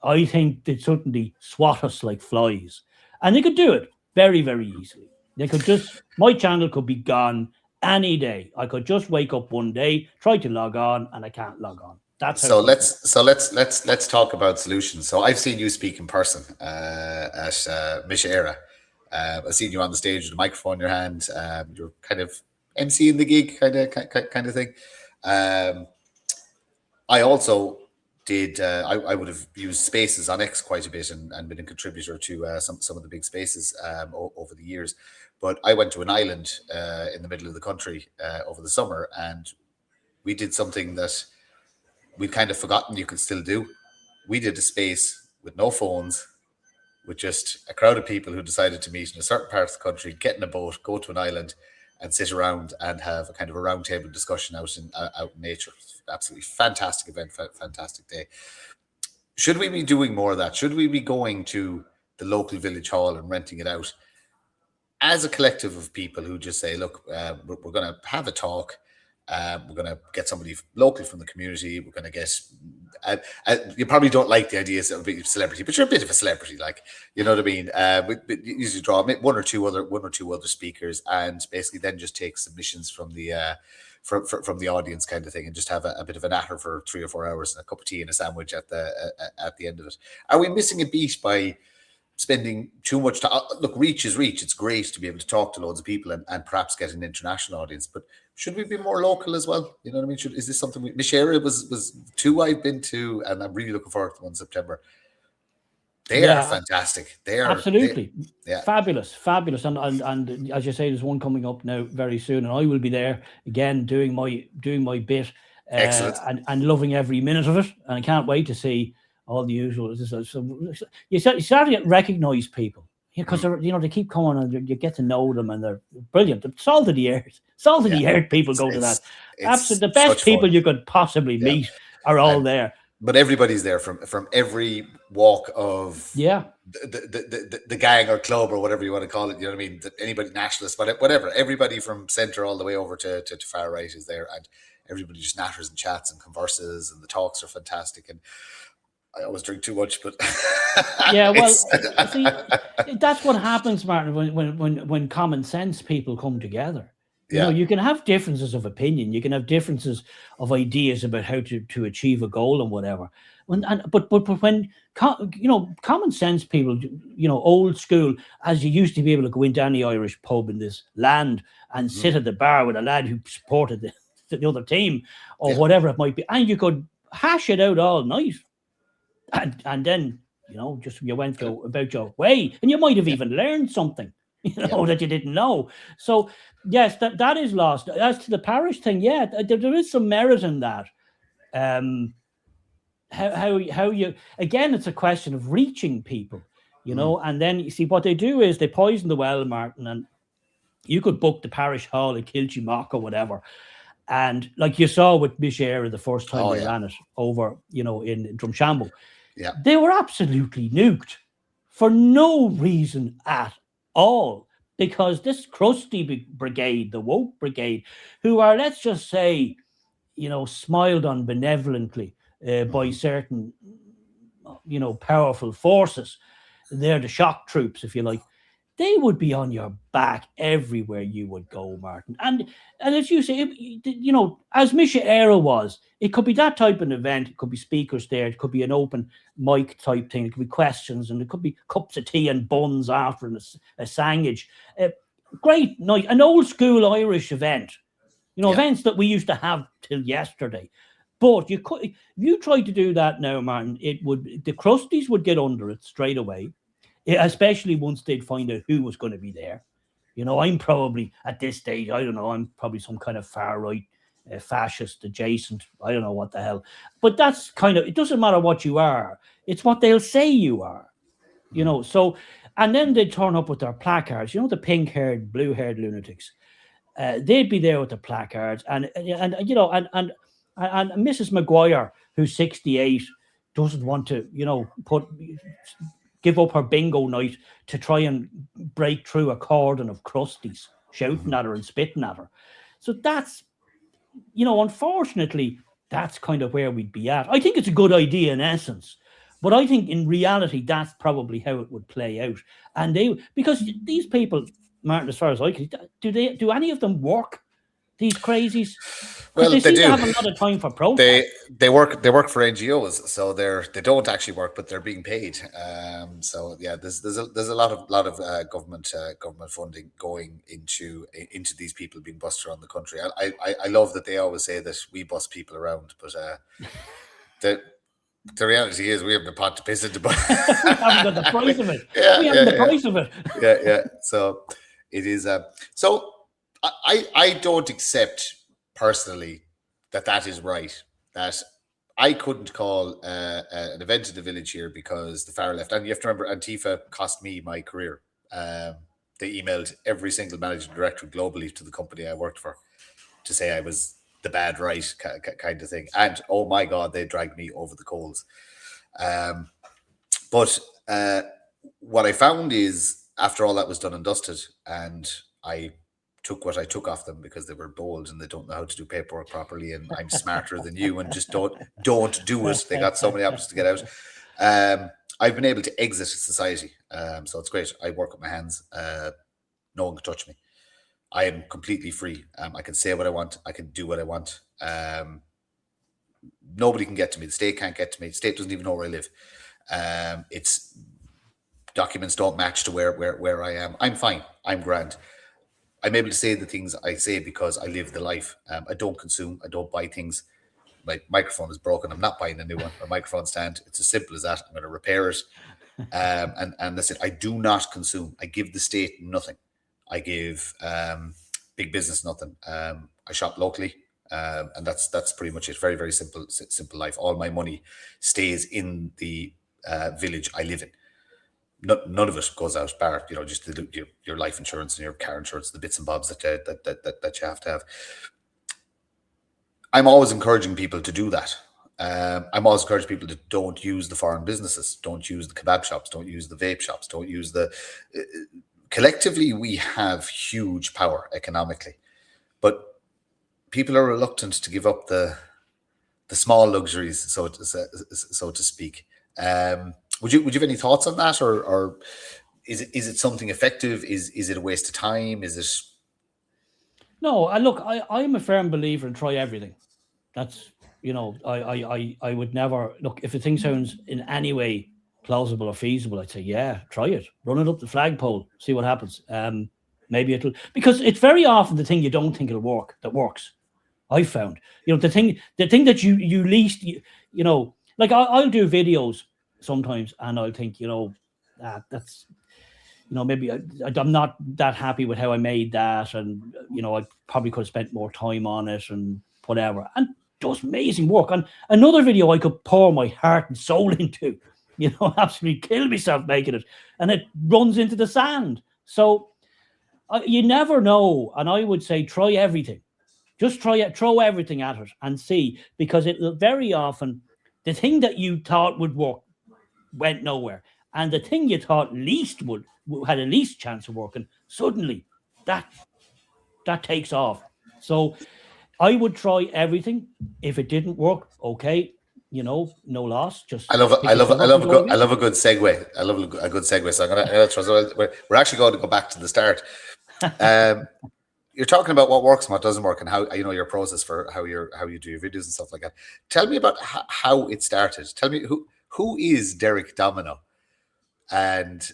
I think they'd suddenly swat us like flies. And they could do it very, very easily. They could my channel could be gone any day. I could just wake up one day, try to log on, and I can't log on. That's how let's talk about solutions. So I've seen you speak in person at Misha. I've seen you on the stage with a microphone in your hand. You're kind of emceeing the gig, kind of thing. I also did. I would have used Spaces on X quite a bit and been a contributor to some of the big Spaces over the years. But I went to an island in the middle of the country over the summer, and we did something that we'd kind of forgotten you could still do. We did a space with no phones, with just a crowd of people who decided to meet in a certain part of the country, get in a boat, go to an island, and sit around and have a kind of a roundtable discussion out in nature. Absolutely fantastic event, fantastic day. Should we be doing more of that? Should we be going to the local village hall and renting it out as a collective of people who just say, look, we're going to have a talk. We're going to get somebody local from the community. We're going to get. You probably don't like the ideas of being a celebrity, but you're a bit of a celebrity, like, you know what I mean. We usually draw one or two other speakers, and basically then just take submissions from the from the audience, kind of thing, and just have a bit of a natter for 3 or 4 hours and a cup of tea and a sandwich at the end of it. Are we missing a beat by spending too much time? Look, reach is reach. It's great to be able to talk to loads of people and perhaps get an international audience, but should we be more local as well? You know what I mean? Is this something Misha was 2 I've been to, and I'm really looking forward to one in September. They are fantastic. They are absolutely fabulous. And as you say, there's one coming up now very soon, and I will be there again doing my bit. And loving every minute of it. And I can't wait to see all the usual. You start to get recognise people, because they keep coming and you get to know them, and they're brilliant. The salt of the earth people go to that. Absolutely, the best people you could possibly meet are all there. But everybody's there from every walk of the gang or club or whatever you want to call it. You know what I mean? Anybody, nationalist, whatever. Everybody from centre all the way over to far right is there, and everybody just natters and chats and converses, and the talks are fantastic. And I always drink too much, but see, that's what happens, Martin, when common sense people come together. You can have differences of opinion, you can have differences of ideas about how to achieve a goal and whatever. But when common sense people, old school, as you used to be able to go into any Irish pub in this land and sit at the bar with a lad who supported the other team or whatever it might be, and you could hash it out all night, and then just you went about your way, and you might have even learned something that you didn't know. So yes, that is lost. As to the parish thing, there is some merit in that. How you, again, it's a question of reaching people, and then you see what they do is they poison the well, Martin, and you could book the parish hall at Kilchimock or whatever, And like you saw with Michera the first time they yeah. ran it over, in Drumshambo, Yeah. they were absolutely nuked for no reason at all. Because this crusty brigade, the woke brigade, who are, let's just say, smiled on benevolently by certain, powerful forces. They're the shock troops, if you like. They would be on your back everywhere you would go, Martin. And as you say, as Misha Era was, it could be that type of event. It could be speakers there. It could be an open mic type thing. It could be questions, and it could be cups of tea and buns after and a sandwich. Great night, an old school Irish event. Events that we used to have till yesterday. But you could, if you tried to do that now, Martin, the crusties would get under it straight away. Especially once they'd find out who was going to be there. I'm probably at this stage, I don't know, I'm probably some kind of far right fascist adjacent. I don't know what the hell. But that's it doesn't matter what you are. It's what they'll say you are. So, and then they'd turn up with their placards, the pink-haired, blue-haired lunatics. They'd be there with the placards. And Mrs. Maguire, who's 68, doesn't want to, give up her bingo night to try and break through a cordon of crusties shouting at her and spitting at her. So that's, unfortunately, that's kind of where we'd be at. I think it's a good idea in essence, but I think in reality, that's probably how it would play out. And because these people, Martin, as far as I can, do any of them work? These crazies? Well, they seem do to have a lot of time for protest. They work for NGOs, so they don't actually work, but they're being paid. So yeah, there's a lot of government funding going into these people being bussed around the country. I love that they always say that we bus people around, but the reality is we have the pot to piss into. We haven't got the price of it. We haven't the price of it. Yeah. So it is. So I don't accept personally that is right. That I couldn't call an event in the village here because the far left, and you have to remember, Antifa cost me my career. They emailed every single managing director globally to the company I worked for to say I was the bad right kind of thing. And oh my God, they dragged me over the coals. But what I found is after all that was done and dusted, and I took what I took off them because they were bold and they don't know how to do paperwork properly, and I'm smarter than you and just don't do it. They got so many options to get out. I've been able to exit society. So it's great. I work with my hands. No one can touch me. I am completely free. I can say what I want. I can do what I want. Nobody can get to me. The state can't get to me. The state doesn't even know where I live. It's documents don't match to where I am. I'm fine. I'm grand. I'm able to say the things I say because I live the life. I don't consume. I don't buy things. My microphone is broken. I'm not buying a new one. My microphone stand. It's as simple as that. I'm going to repair it. And that's it. I do not consume. I give the state nothing. I give big business nothing. I shop locally. And that's pretty much it. Very, very simple life. All my money stays in the village I live in. None of it goes out, bar just your life insurance and your car insurance, the bits and bobs that you have to have. I'm always encouraging people to do that. I'm always encouraging people to don't use the foreign businesses, don't use the kebab shops, don't use the vape shops, don't use the. Collectively, we have huge power economically, but people are reluctant to give up the small luxuries, so to speak. Would you have any thoughts on that, or is it something effective? Is it a waste of time? Is it? No, look, I'm a firm believer in try everything. That's I would never look if a thing sounds in any way plausible or feasible. I'd say yeah, try it, run it up the flagpole, see what happens. Maybe it'll, because it's very often the thing you don't think it'll work that works. I found the thing that you least like I'll do videos sometimes and I'll think that's maybe I'm not that happy with how I made that, and I probably could have spent more time on it and whatever, and does amazing work. On another video I could pour my heart and soul into, absolutely kill myself making it, and it runs into the sand. So you never know, and I would say try everything. Just try it, throw everything at it and see, because it very often the thing that you thought would work went nowhere, and the thing you thought least would had a least chance of working, suddenly that takes off. So I would try everything. If it didn't work, okay, no loss. Just pick yourself up and go I again. love a good segue. I love a good segue. So I'm gonna throw. So we're actually going to go back to the start. You're talking about what works and what doesn't work, and how your process for how you do your videos and stuff like that. Tell me about how it started. Tell me who is Derek Domino, and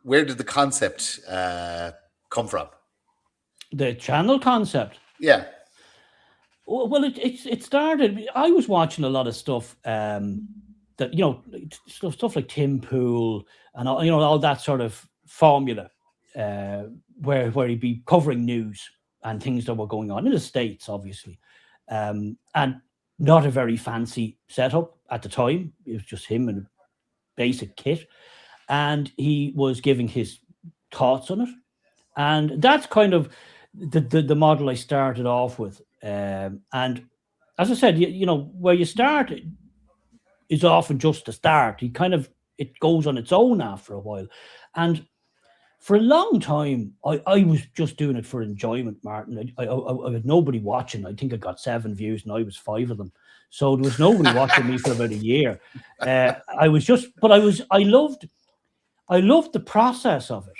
where did the concept come from? The channel concept. Yeah. Well, it started. I was watching a lot of stuff that stuff like Tim Pool and all that sort of formula, where he'd be covering news and things that were going on in the States, obviously, and not a very fancy setup at the time. It was just him and a basic kit, and he was giving his thoughts on it, and that's kind of the model I started off with. And as I said, where you start is often just the start. It goes on its own after a while. And for a long time, I was just doing it for enjoyment, Martin. I had nobody watching. I think I got 7 views and I was 5 of them. So there was nobody watching me for about a year. I loved the process of it,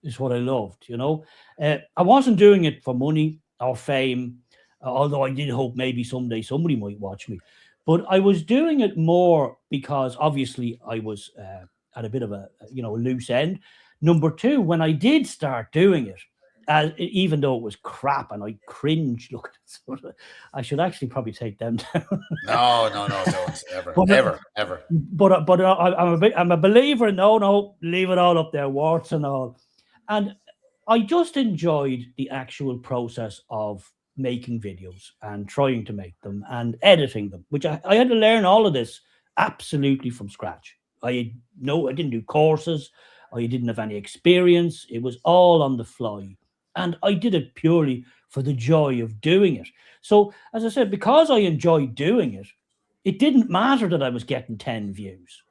is what I loved, I wasn't doing it for money or fame, although I did hope maybe someday somebody might watch me. But I was doing it more because obviously I was at a bit of a loose end. Number two, when I did start doing it, even though it was crap and I cringed looking at it, I should actually probably take them down. No, don't ever. But I'm a believer in no, leave it all up there, warts and all. And I just enjoyed the actual process of making videos and trying to make them and editing them, which I had to learn all of this absolutely from scratch. I didn't do courses. I didn't have any experience. It was all on the fly. And I did it purely for the joy of doing it. So, as I said, because I enjoyed doing it, it didn't matter that I was getting 10 views.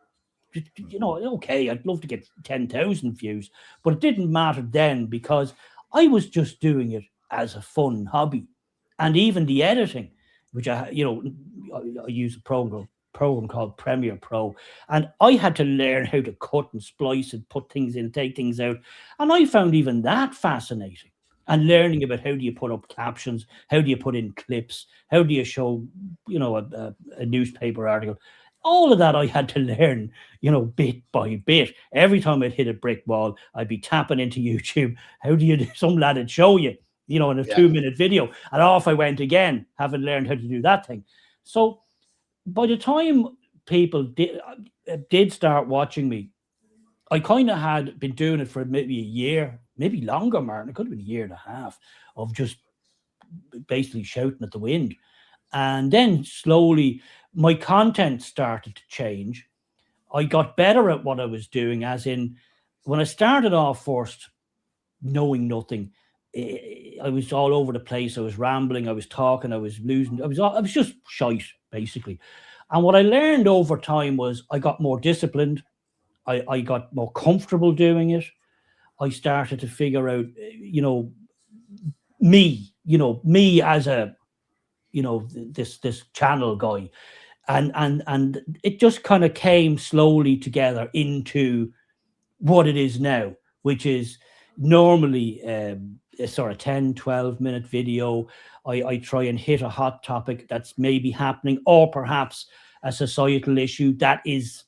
Okay, I'd love to get 10,000 views, but it didn't matter then because I was just doing it as a fun hobby. And even the editing, which I use a program called Premiere Pro, and I had to learn how to cut and splice and put things in, take things out, and I found even that fascinating. And learning about how do you put up captions, how do you put in clips, how do you show, a newspaper article. All of that I had to learn, bit by bit. Every time I'd hit a brick wall, I'd be tapping into YouTube. How do you do? Some lad would show you, in a 2-minute video. And off I went again, having learned how to do that thing. So by the time people did start watching me, I kind of had been doing it for maybe a year, maybe longer, Martin. It could have been a year and a half of just basically shouting at the wind. And then slowly my content started to change. I got better at what I was doing, as in when I started off first, knowing nothing, I was all over the place. I was rambling, I was talking, I was losing. I was just shite, basically. And what I learned over time was I got more disciplined. I got more comfortable doing it. I started to figure out, me as a, this channel guy. And it just kind of came slowly together into what it is now, which is normally a sort of 10, 12-minute video. I try and hit a hot topic that's maybe happening, or perhaps a societal issue that is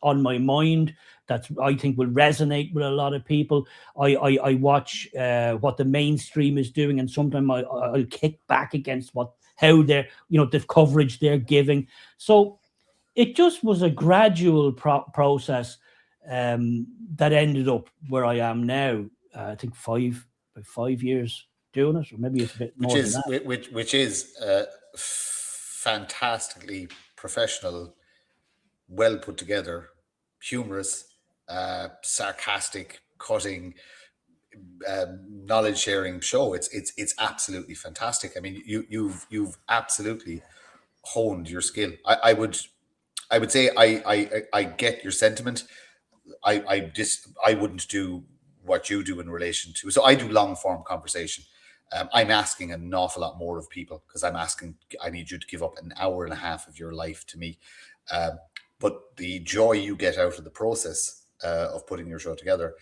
on my mind that I think will resonate with a lot of people. I watch what the mainstream is doing, and sometimes I'll kick back against how they're, the coverage they're giving. So it just was a gradual process that ended up where I am now. I think 5 years doing it, or maybe it's a bit more than that. Which is fantastically professional, well put together, humorous, sarcastic, cutting, knowledge sharing show. It's absolutely fantastic. I mean, you've absolutely honed your skill. I would say I get your sentiment. I wouldn't do what you do in relation to. So I do long form conversation. I'm asking an awful lot more of people because I need you to give up an hour and a half of your life to me. But the joy you get out of the process of putting your show together,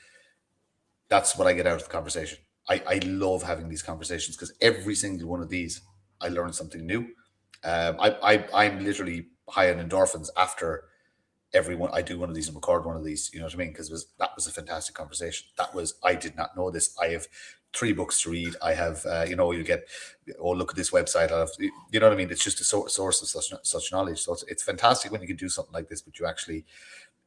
that's what I get out of the conversation. I love having these conversations because every single one of these, I learn something new. I'm literally high on endorphins after everyone. I do one of these and record one of these. You know what I mean? Because that was a fantastic conversation. I did not know this. I have 3 books to read. I have, you get, look at this website. I have, you know what I mean? It's just a source of such knowledge. So it's fantastic when you can do something like this, but you actually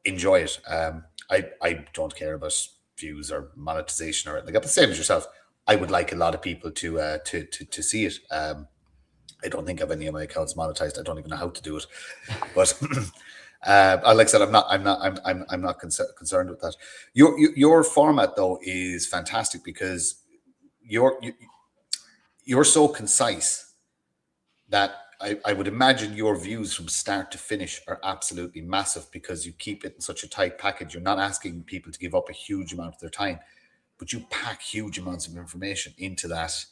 enjoy it. I don't care about views or monetization or anything. Like the same as yourself. I would like a lot of people to see it. I don't think I have any of my accounts monetized. I don't even know how to do it, but like I said, I'm not concerned with that. Your format though is fantastic because you're so concise that I would imagine your views from start to finish are absolutely massive because you keep it in such a tight package. You're not asking people to give up a huge amount of their time, but you pack huge amounts of information into that.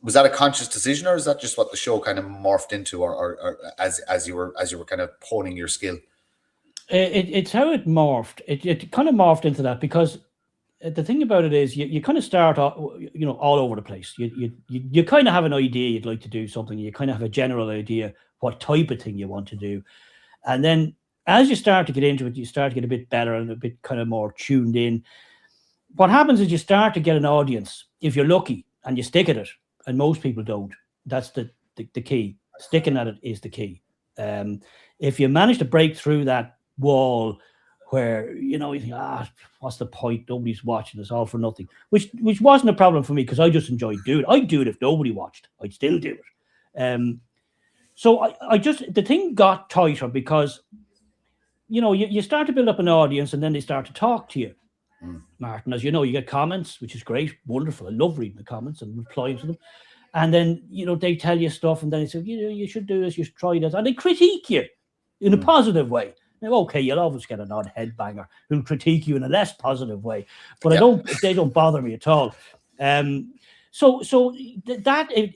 Was that a conscious decision, or is that just what the show kind of morphed into, or as you were kind of honing your skill? It's how it morphed. It kind of morphed into that because the thing about it is you kind of start all over the place. You kind of have an idea you'd like to do something. You kind of have a general idea what type of thing you want to do, and then as you start to get into it, you start to get a bit better and a bit kind of more tuned in. What happens is you start to get an audience if you're lucky and you stick at it, and most people don't. That's the key. Sticking at it is the key. If you manage to break through that wall where you think, what's the point? Nobody's watching. It's all for nothing. Which wasn't a problem for me because I just enjoyed doing it. I'd do it if nobody watched. I'd still do it. So I just the thing got tighter because you start to build up an audience and then they start to talk to you. Martin, as you know, you get comments, which is great, wonderful. I love reading the comments and replying to them. And then, they tell you stuff and then they say, you should do this, you should try this. And they critique you in a positive way. Now, okay, you'll always get an odd headbanger who'll critique you in a less positive way, but they don't bother me at all. So that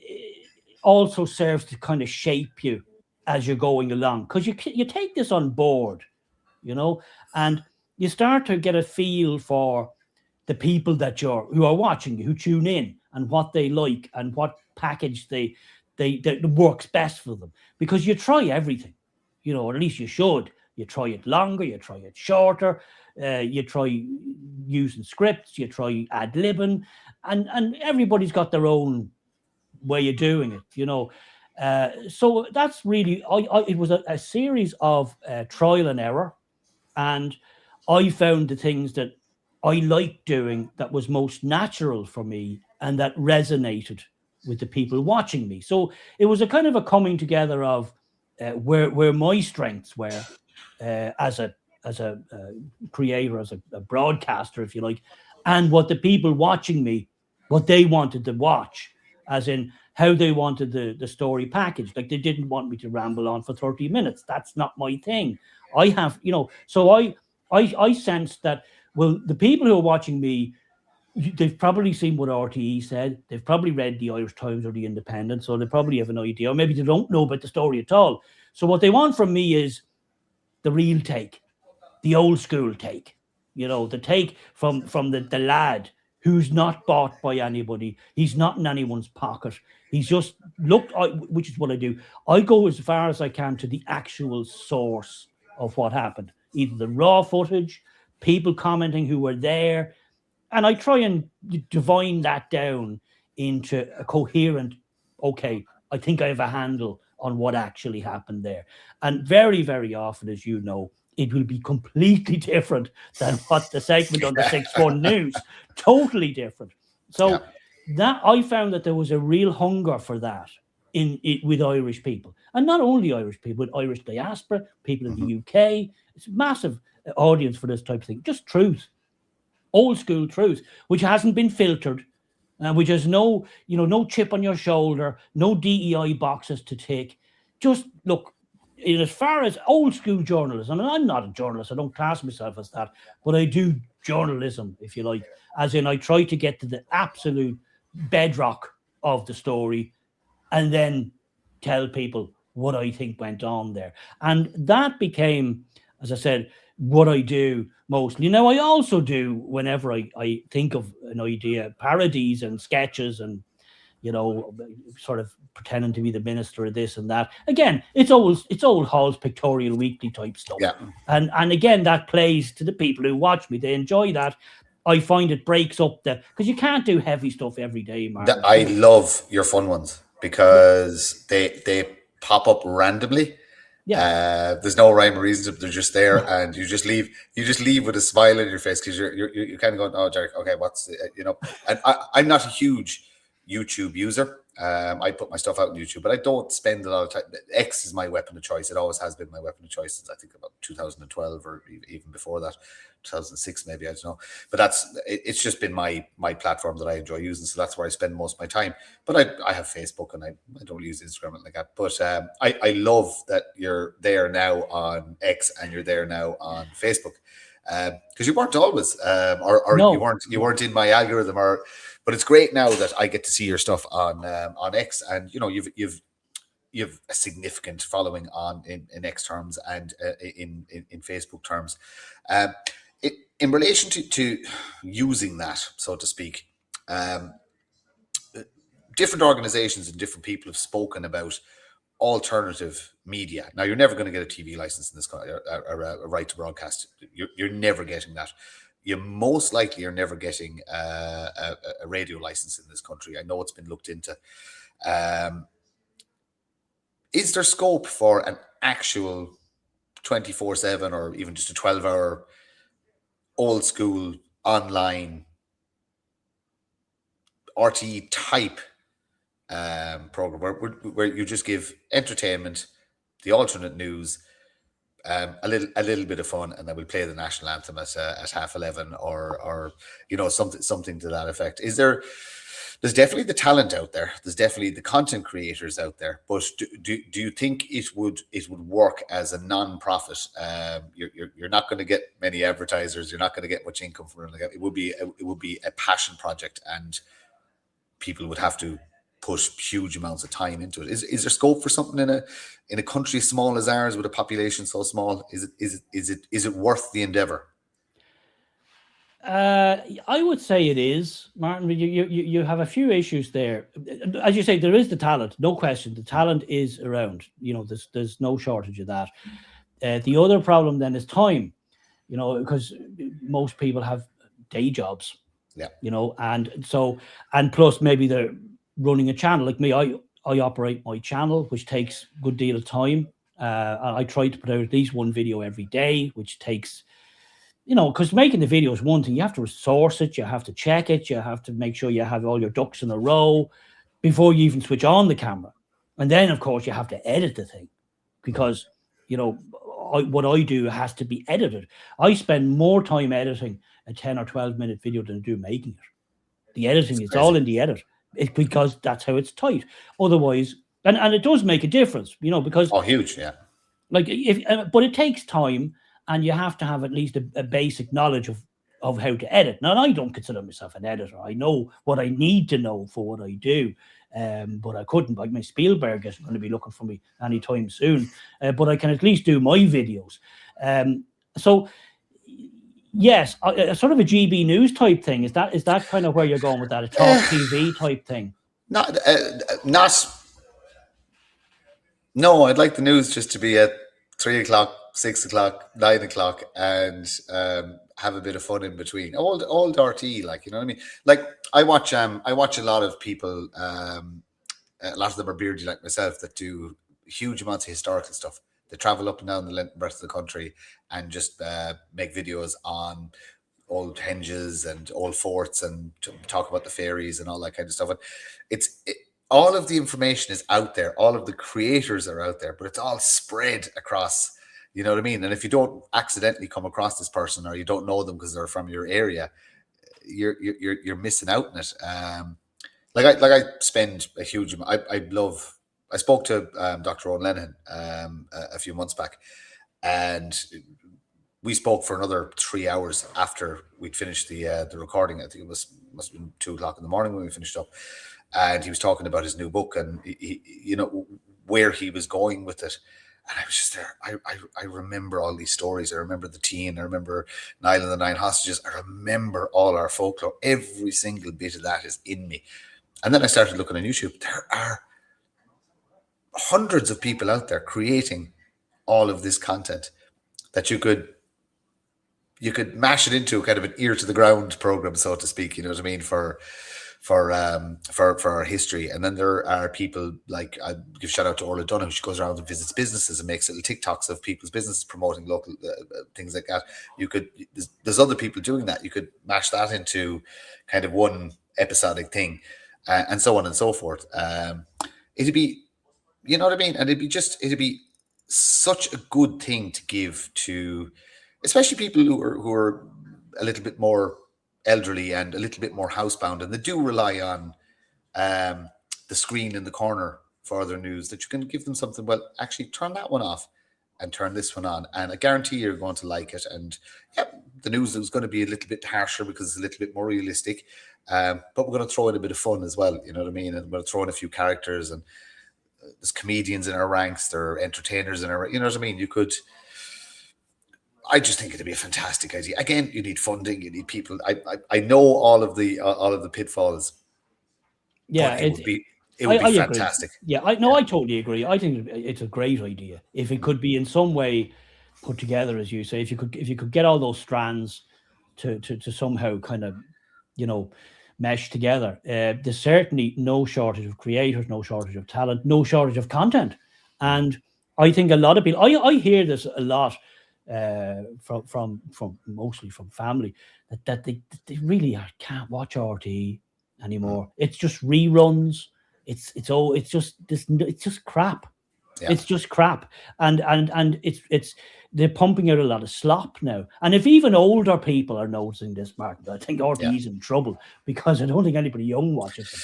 also serves to kind of shape you as you're going along because you take this on board, and you start to get a feel for the people who are watching you, who tune in, and what they like and what package they works best for them. Because you try everything, or at least you should. You try it longer, you try it shorter, you try using scripts, you try ad-libbing, and everybody's got their own way of doing it, So that's really, it was a series of trial and error, and I found the things that I liked doing that was most natural for me and that resonated with the people watching me. So it was a kind of a coming together of where my strengths were as a creator, as a broadcaster, if you like, and what the people watching me, what they wanted to watch, as in how they wanted the story packaged. Like they didn't want me to ramble on for 30 minutes. That's not my thing. I have, so I sensed that, well, the people who are watching me, they've probably seen what RTE said. They've probably read the Irish Times or the Independent, so they probably have an idea, or maybe they don't know about the story at all. So what they want from me is the real take, the old school take, the take from the lad who's not bought by anybody. He's not in anyone's pocket. He's just which is what I do. I go as far as I can to the actual source of what happened, either the raw footage, people commenting who were there, and I try and divine that down into a coherent, okay, I think I have a handle on what actually happened there. And very, very often, as you know, it will be completely different than what the segment on the 6-1 News. Totally different. So that I found that there was a real hunger for that with Irish people. And not only Irish people, but Irish diaspora, people in the UK. It's a massive audience for this type of thing. Just truth. old school truth, which hasn't been filtered, which has no, no chip on your shoulder, no DEI boxes to tick. Just look, in as far as old school journalism, and I'm not a journalist, I don't class myself as that, but I do journalism, if you like, as in I try to get to the absolute bedrock of the story and then tell people what I think went on there. And that became, as I said, what I do mostly. Now, I also do, whenever I think of an idea, parodies and sketches and, sort of pretending to be the minister of this and that. Again, it's old Hall's Pictorial Weekly type stuff. Yeah. And again, that plays to the people who watch me. They enjoy that. I find it breaks up because you can't do heavy stuff every day, Mark. I love your fun ones because they pop up randomly. Yeah. There's no rhyme or reason to them. They're just there, and you just leave with a smile on your face because you're kind of going, oh, Derek, okay, what's And I'm not a huge YouTube user. I put my stuff out on YouTube, but I don't spend a lot of time. X is my weapon of choice. It always has been my weapon of choice since I think about 2012 or even before that, 2006 maybe, I don't know. But it's just been my platform that I enjoy using, so that's where I spend most of my time. But I have Facebook and I don't use Instagram like that. But I love that you're there now on X and you're there now on Facebook, because you weren't always, or No. you weren't in my algorithm But it's great now that I get to see your stuff on X, and you've a significant following in X terms and in Facebook terms. In relation to using that, so to speak, different organizations and different people have spoken about alternative media. Now, you're never going to get a TV license in this country, a right to broadcast. You're never getting that. You most likely are never getting a radio license in this country. I know it's been looked into. Is there scope for an actual 24/7 or even just a 12-hour old school online RTE type program where you just give entertainment, the alternate news, a little bit of fun, and then we'll play the national anthem at 11:30 or something to that effect? There's definitely the talent out there, there's definitely the content creators out there, but do you think it would work as a non-profit? You're not going to get many advertisers, you're not going to get much income from it. It would be a passion project, and people would have to put huge amounts of time into it. Is there scope for something in a country as small as ours with a population so small? Is it worth the endeavor? I would say it is, Martin. You have a few issues there. As you say, there is the talent, no question. The talent is around. There's no shortage of that. The other problem then is time. Because most people have day jobs. Yeah. And plus maybe they're running a channel like me. I operate my channel, which takes a good deal of time. I try to put out at least one video every day, which takes, because making the video is one thing. You have to resource it, you have to check it, you have to make sure you have all your ducks in a row before you even switch on the camera. And then, of course, you have to edit the thing because, what I do has to be edited. I spend more time editing a 10 or 12-minute video than I do making it. The editing is all in the edit. It's because that's how it's tight. Otherwise, and it does make a difference, because huge, yeah. Like but it takes time, and you have to have at least a basic knowledge of how to edit. Now, I don't consider myself an editor. I know what I need to know for what I do, but I couldn't. Like, my Spielberg isn't going to be looking for me anytime soon, but I can at least do my videos. So. Yes, sort of a GB News type thing. Is that kind of where you're going with that? A talk TV type thing? Not. No, I'd like the news just to be at 3:00, 6:00, 9:00, and have a bit of fun in between. Old RT, like, you know what I mean? Like, I watch a lot of people. A lot of them are beardy like myself that do huge amounts of historical stuff. They travel up and down the length and breadth of the country and just make videos on old henges and old forts and talk about the fairies and all that kind of stuff. And all of the information is out there. All of the creators are out there, but it's all spread across, you know what I mean? And if you don't accidentally come across this person or you don't know them because they're from your area, you're missing out on it. I spend a huge amount. I spoke to Dr. Owen Lennon a few months back, and we spoke for another 3 hours after we'd finished the recording. I think it must have been 2 o'clock in the morning when we finished up, and he was talking about his new book and where he was going with it. And I was just there. I remember all these stories. I remember the teen. I remember Nile and the Nine Hostages. I remember all our folklore. Every single bit of that is in me. And then I started looking on YouTube. There are hundreds of people out there creating all of this content that you could mash it into kind of an ear to the ground program, so to speak. You know what I mean? For our history. And then there are people like, I give shout out to Orla Dunham. She goes around and visits businesses and makes little TikToks of people's businesses promoting local things like that. There's other people doing that. You could mash that into kind of one episodic thing, and so on and so forth. It'd be, you know what I mean? And it'd be such a good thing to give to, especially people who are a little bit more elderly and a little bit more housebound, and they do rely on the screen in the corner for their news, that you can give them something. Well, actually turn that one off and turn this one on, and I guarantee you're going to like it. And yeah, the news is going to be a little bit harsher because it's a little bit more realistic, but we're going to throw in a bit of fun as well, you know what I mean? And we're going to throw in a few characters, and there's comedians in our ranks, there are entertainers in our, you know what I mean? I just think it'd be a fantastic idea. Again, you need funding, you need people. I know all of the pitfalls. Yeah, it would be fantastic. Agree. Yeah, I totally agree. I think it's a great idea if it could be in some way put together, as you say. If you could get all those strands to somehow kind of, mesh together. There's certainly no shortage of creators, no shortage of talent, no shortage of content, and I think a lot of people. I hear this a lot. From mostly from family, that they really can't watch RTE anymore. It's just reruns. It's just crap. Yeah. It's just crap, and it's they're pumping out a lot of slop now. And if even older people are noticing this, Martin, I think RTE's in trouble, because I don't think anybody young watches them.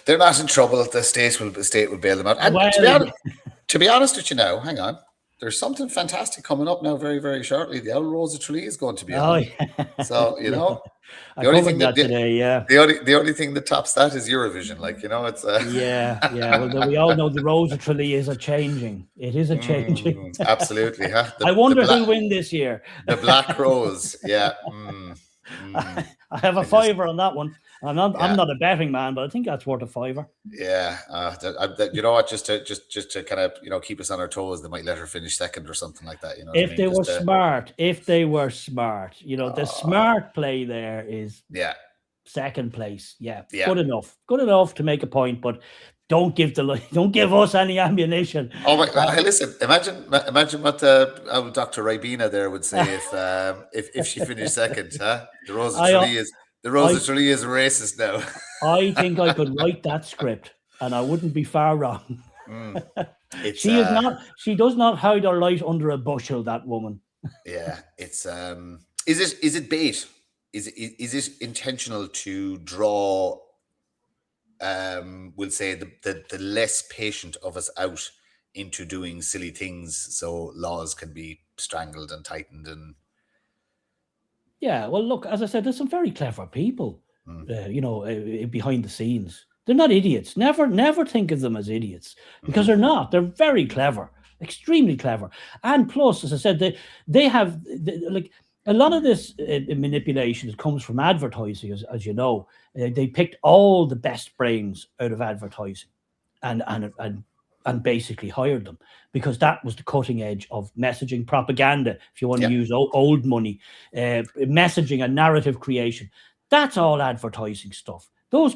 They're not in trouble. The state will bail them out. And to be honest with you now, hang on. There's something fantastic coming up now very, very shortly. The Owl Rose of Tralee is going to be on. Yeah. So, the only thing the only thing that tops that is Eurovision. It's yeah. Well, we all know the Rose of Tralee is a changing. It is a changing. Absolutely. Huh? I wonder who'll win this year. The Black Rose. Yeah. I have a fiver on that one. I'm not a betting man, but I think that's worth a fiver. Yeah, you know what? Just to kind of keep us on our toes, they might let her finish second or something like that. If they were smart, the smart play there is second place. Yeah, good enough to make a point, but don't give us any ammunition. Oh my! Hey, listen, imagine what Dr. Ribena there would say if she finished second. Huh? The Rose of Tralee is. The Rose of Tralee is racist now. I think I could write that script, and I wouldn't be far wrong. She is not. She does not hide her light under a bushel. That woman. Yeah, it's. Is it bait? Is it intentional to draw? We'll say the less patient of us out into doing silly things, so laws can be strangled and tightened and. Yeah, well, look, as I said, there's some very clever people, behind the scenes. They're not idiots. Never think of them as idiots, because they're not. They're very clever, extremely clever. And plus, as I said, they have a lot of this manipulation comes from advertising, as you know. They picked all the best brains out of advertising, and basically hired them, because that was the cutting edge of messaging, propaganda, if you want to use old money, messaging and narrative creation. That's all advertising stuff. Those,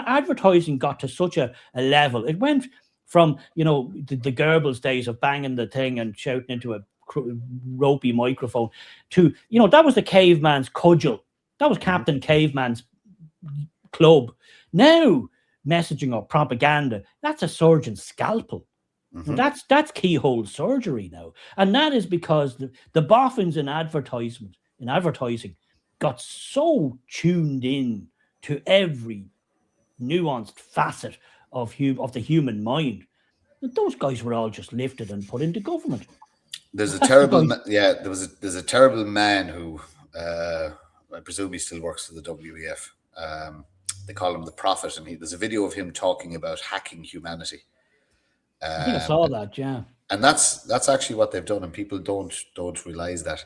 advertising got to such a level. It went from, the Goebbels days of banging the thing and shouting into a ropey microphone to, that was the caveman's cudgel. That was Captain Caveman's club. Now, messaging or propaganda, that's a surgeon's scalpel. That's keyhole surgery now, and that is because the boffins in advertising got so tuned in to every nuanced facet of the human mind that those guys were all just lifted and put into government. There's a That's the terrible, guys. yeah. There's a terrible man who, I presume he still works for the WEF. They call him the Prophet, and there's a video of him talking about hacking humanity. I think I saw that. Yeah. And that's actually what they've done, and people don't realize that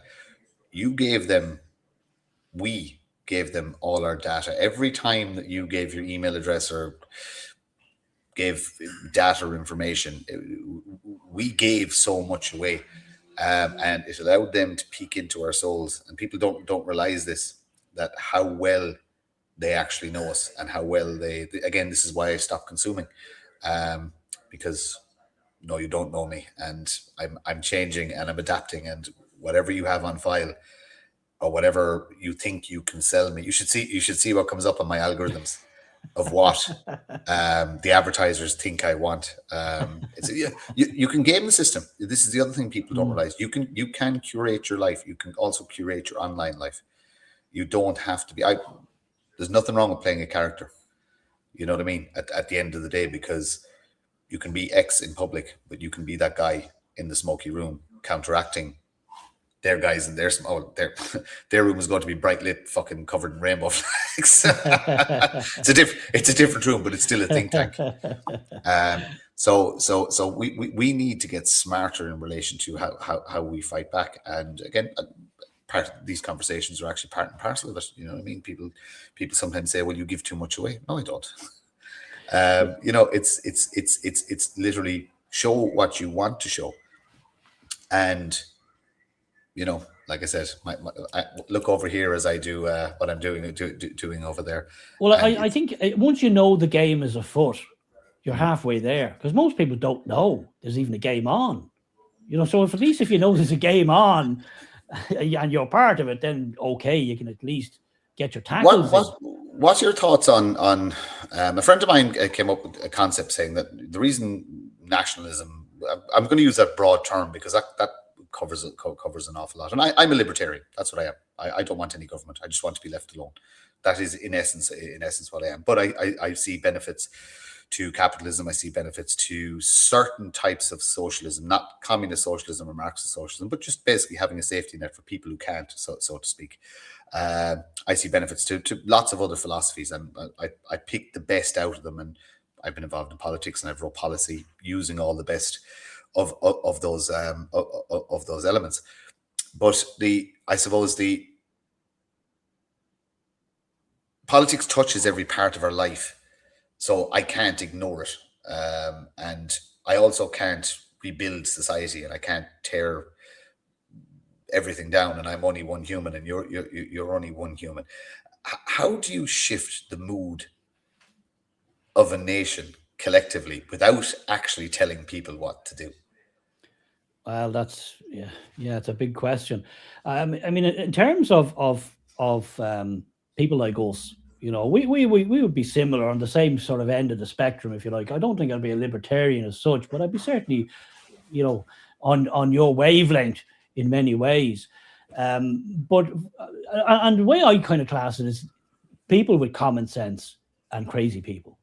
you gave them, we gave them all our data. Every time that you gave your email address or gave data or information, we gave so much away, and it allowed them to peek into our souls. And people don't realize this, that how well they actually know us, and how well they again, this is why I stopped consuming, because no, you don't know me, and I'm changing and I'm adapting, and whatever you have on file or whatever you think you can sell me, you should see what comes up on my algorithms of what the advertisers think I want. It's you can game the system. This is the other thing people don't realize. You can curate your life. You can also curate your online life. You don't have to be. There's nothing wrong with playing a character. You know what I mean? At the end of the day, because you can be X in public, but you can be that guy in the smoky room counteracting their guys in their room is going to be bright lit, fucking covered in rainbow flags. It's a different room, but it's still a think tank. So we need to get smarter in relation to how we fight back. And again, part of these conversations are actually part and parcel of it. You know what I mean? People sometimes say, "Well, you give too much away." No, I don't. You know, it's literally show what you want to show, and you know, like I said, I look over here as I do what I'm doing over there. Well, I think once you know the game is afoot, you're halfway there, because most people don't know there's even a game on. You know, so if at least if you know there's a game on and you're part of it, then okay, you can at least get your tackles. What's your thoughts on a friend of mine came up with a concept saying that the reason nationalism, I'm going to use that broad term because that covers an awful lot. And I'm a libertarian. That's what I am. I don't want any government. I just want to be left alone. That is in essence what I am. But I see benefits to capitalism. I see benefits to certain types of socialism, not communist socialism or Marxist socialism, but just basically having a safety net for people who can't, so to speak. I see benefits to lots of other philosophies, and I pick the best out of them. And I've been involved in politics, and I've wrote policy using all the best of those elements. But I suppose the politics touches every part of our life, so I can't ignore it, and I also can't rebuild society, and I can't tear everything down. And I'm only one human, and you're only one human. How do you shift the mood of a nation collectively without actually telling people what to do? Well, that's it's a big question. I mean, in terms of people like us, you know, we would be similar on the same sort of end of the spectrum, if you like. I don't think I'd be a libertarian as such, but I'd be certainly, you know, on your wavelength in many ways. But and the way I kind of class it is people with common sense and crazy people.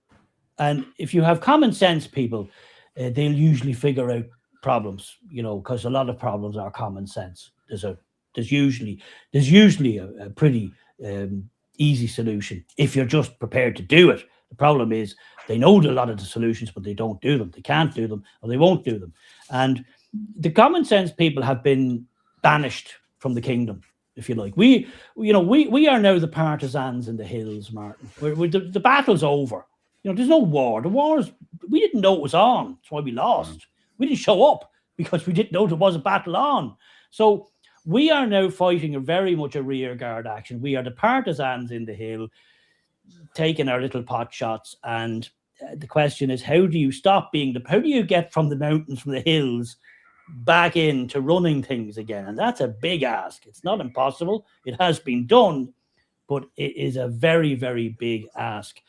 And if you have common sense people, they'll usually figure out problems, you know, because a lot of problems are common sense. There's usually a pretty easy solution if you're just prepared to do it. The problem is they know a lot of the solutions, but they don't do them. They can't do them, or they won't do them. And the common sense people have been banished from the kingdom, if you like. We are now the partisans in the hills, Martin. The battle's over. You know, there's no war. The wars, we didn't know it was on. That's why we lost. We didn't show up because we didn't know there was a battle on. So we are now fighting very much a rear guard action. We are the partisans in the hill, taking our little pot shots. And the question is, how do you get from the mountains, from the hills, back into running things again? And that's a big ask. It's not impossible. It has been done, but it is a very, very big ask.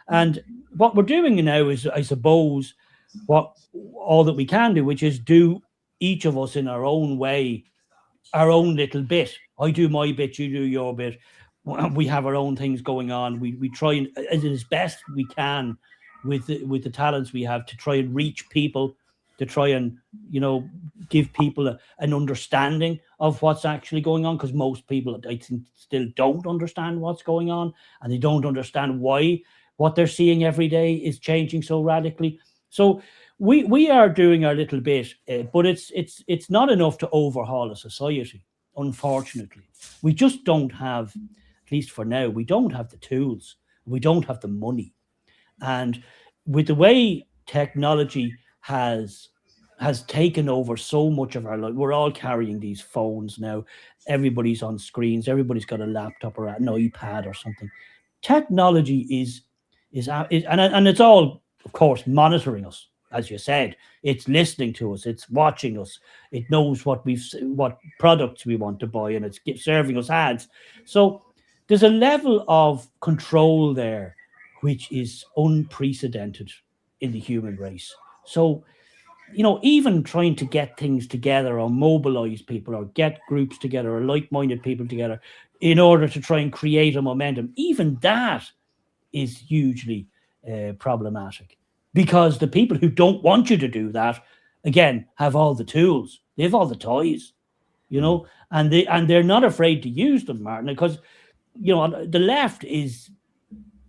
And what we're doing now is, I suppose, all that we can do, which is do each of us in our own way, our own little bit. I do my bit, you do your bit. We have our own things going on. We try and as best we can with the talents we have to try and reach people, to try and give people an understanding of what's actually going on, because most people, I think, still don't understand what's going on, and they don't understand why what they're seeing every day is changing so radically. So we are doing our little bit, but it's not enough to overhaul a society. Unfortunately, we just don't have, at least for now, we don't have the tools, we don't have the money, and with the way technology has taken over so much of our life, we're all carrying these phones now. Everybody's on screens. Everybody's got a laptop or an iPad or something. Technology and it's all, of course, monitoring us. As you said, it's listening to us, it's watching us, it knows what products we want to buy, and it's serving us ads. So there's a level of control there which is unprecedented in the human race. So, even trying to get things together or mobilize people or get groups together or like-minded people together in order to try and create a momentum, even that is hugely problematic, because the people who don't want you to do that, again, have all the tools, they have all the toys, and they're not afraid to use them, Martin, because the left is.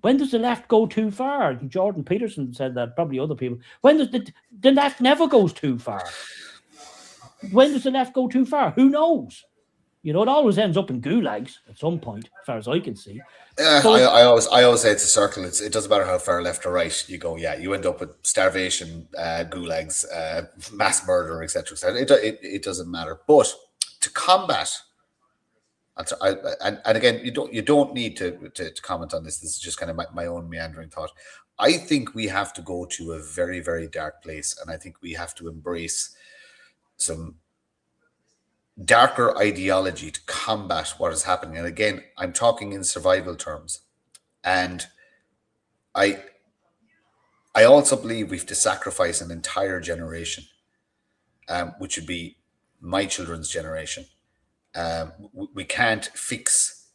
When does the left go too far? Jordan Peterson said that, probably other people. When does the left never goes too far? When does the left go too far? Who knows? It always ends up in gulags at some point, as far as I can see. So I always say it's a circle. It doesn't matter how far left or right you go. Yeah, you end up with starvation, gulags, mass murder, etc. It doesn't matter. But to combat, and again, you don't need to comment on this. This is just kind of my own meandering thought. I think we have to go to a very, very dark place, and I think we have to embrace some darker ideology to combat what is happening. And again, I'm talking in survival terms. And I also believe we have to sacrifice an entire generation, which would be my children's generation. We can't fix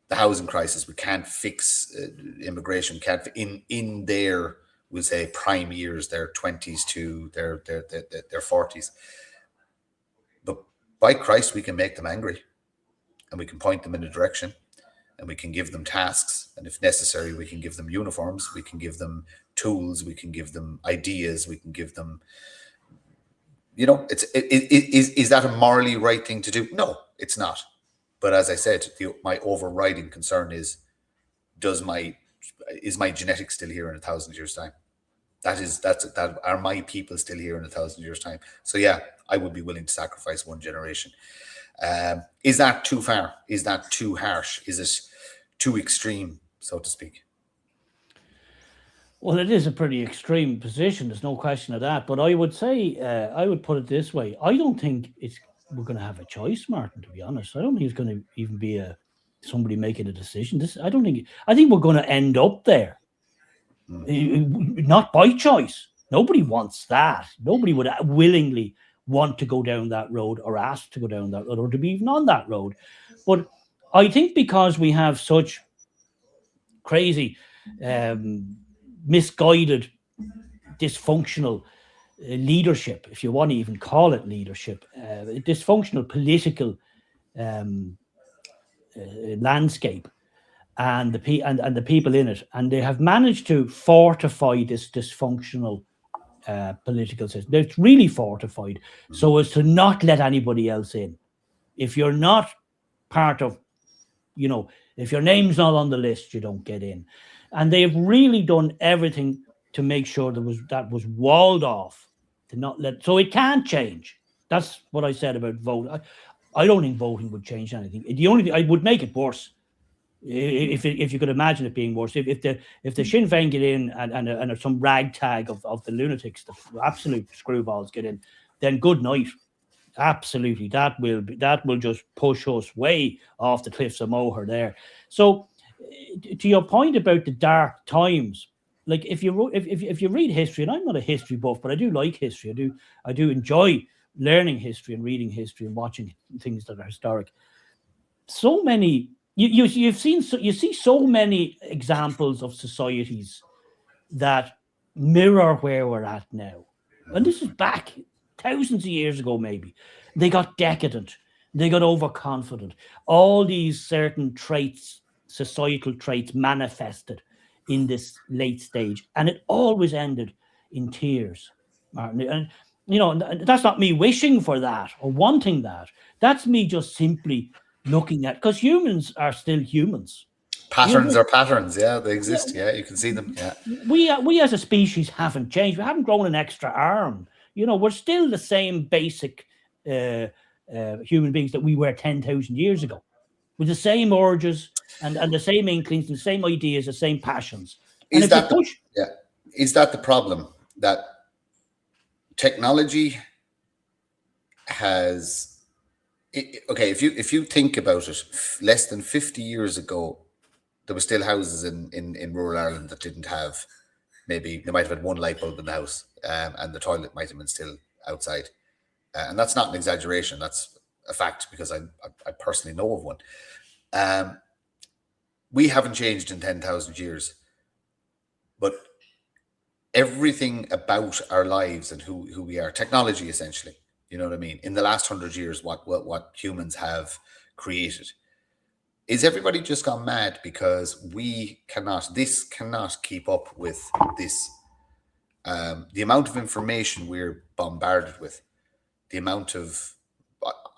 the housing crisis. We can't fix immigration. Can't in their, we'll say, prime years, their 20s to their 40s. But by Christ, we can make them angry, and we can point them in a direction, and we can give them tasks, and if necessary, we can give them uniforms, we can give them tools, we can give them ideas, we can give them. Is that a morally right thing to do? No, it's not. But as I said, my overriding concern is my genetics still here in 1,000 years' time? That are my people still here in 1,000 years' time? So yeah, I would be willing to sacrifice one generation. Is that too far? Is that too harsh? Is it too extreme, so to speak? Well, it is a pretty extreme position. There's no question of that. But I would say, I would put it this way: I don't think we're going to have a choice, Martin. To be honest, I don't think it's going to even be somebody making a decision. I don't think. I think we're going to end up there, not by choice. Nobody wants that. Nobody would willingly want to go down that road, or ask to go down that road, or to be even on that road. But I think because we have such crazy, misguided, dysfunctional leadership, if you want to even call it leadership, dysfunctional political landscape, and the people in it, and they have managed to fortify this dysfunctional political system. It's really fortified so as to not let anybody else in. If you're not part of, if your name's not on the list, you don't get in. And they've really done everything to make sure that was walled off, to not let. So it can't change. That's what I said about voting. I don't think voting would change anything. The only thing I would make it worse. If you could imagine it being worse, if the Sinn Féin get in and some ragtag of the lunatics, the absolute screwballs get in, then good night. Absolutely, that will just push us way off the cliffs of Moher there. So, to your point about the dark times, like if you read history, and I'm not a history buff, but I do like history. I do enjoy learning history and reading history and watching things that are historic. So many you see so many examples of societies that mirror where we're at now. And this is back thousands of years ago, maybe. They got decadent, they got overconfident. All these certain traits, societal traits, manifested in this late stage. And it always ended in tears, Martin. And, that's not me wishing for that or wanting that. That's me just simply looking at, because humans are still humans. Patterns are patterns. Yeah, they Yeah, exist. Yeah, you can see them. Yeah. we as a species haven't changed. We haven't grown an extra arm. We're still the same basic uh, human beings that we were 10,000 years ago, with the same urges and the same inklings, the same ideas, the same passions. And Is if you that the push, yeah? Is that the problem that technology has? Okay, if you think about it, less than 50 years ago, there were still houses in rural Ireland that didn't have, maybe they might have had one light bulb in the house, and the toilet might have been still outside, and that's not an exaggeration. That's a fact because I personally know of one. Um, we haven't changed in 10,000 years, but everything about our lives and who we are, technology essentially. You know what I mean? In the last 100 years, what humans have created, is everybody just gone mad because this cannot keep up with this, the amount of information we're bombarded with, the amount of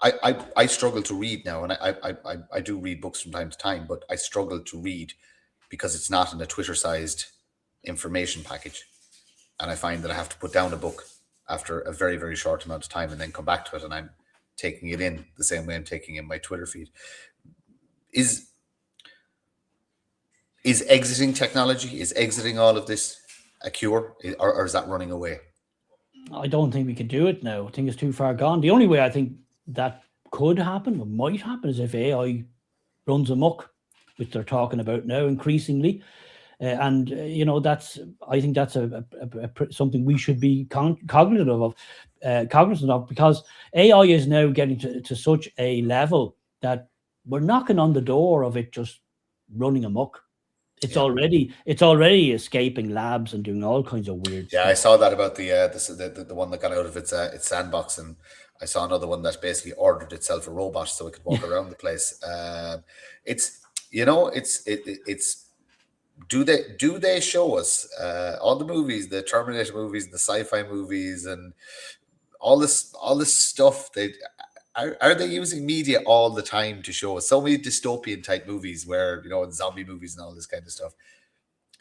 I struggle to read now, and I do read books from time to time, but I struggle to read because it's not in a Twitter sized information package, and I find that I have to put down a book after a very very short amount of time and then come back to it, and I'm taking it in the same way I'm taking in my Twitter feed. Is exiting technology, is exiting all of this a cure, or is that running away? I don't think we can do it now. I think it's too far gone. The only way I think that could happen or might happen is if AI runs amok, which they're talking about now increasingly. And that's I think that's something we should be cognizant of, because AI is now getting to such a level that we're knocking on the door of it just running amok. It's Yeah. already escaping labs and doing all kinds of weird Yeah, stuff. I saw that about the one that got out of its sandbox, and I saw another one that basically ordered itself a robot so it could walk around the place. It's it's do they show us all the movies, the Terminator movies, the sci-fi movies, and all this stuff? Are they using media all the time to show us so many dystopian type movies where, and zombie movies and all this kind of stuff?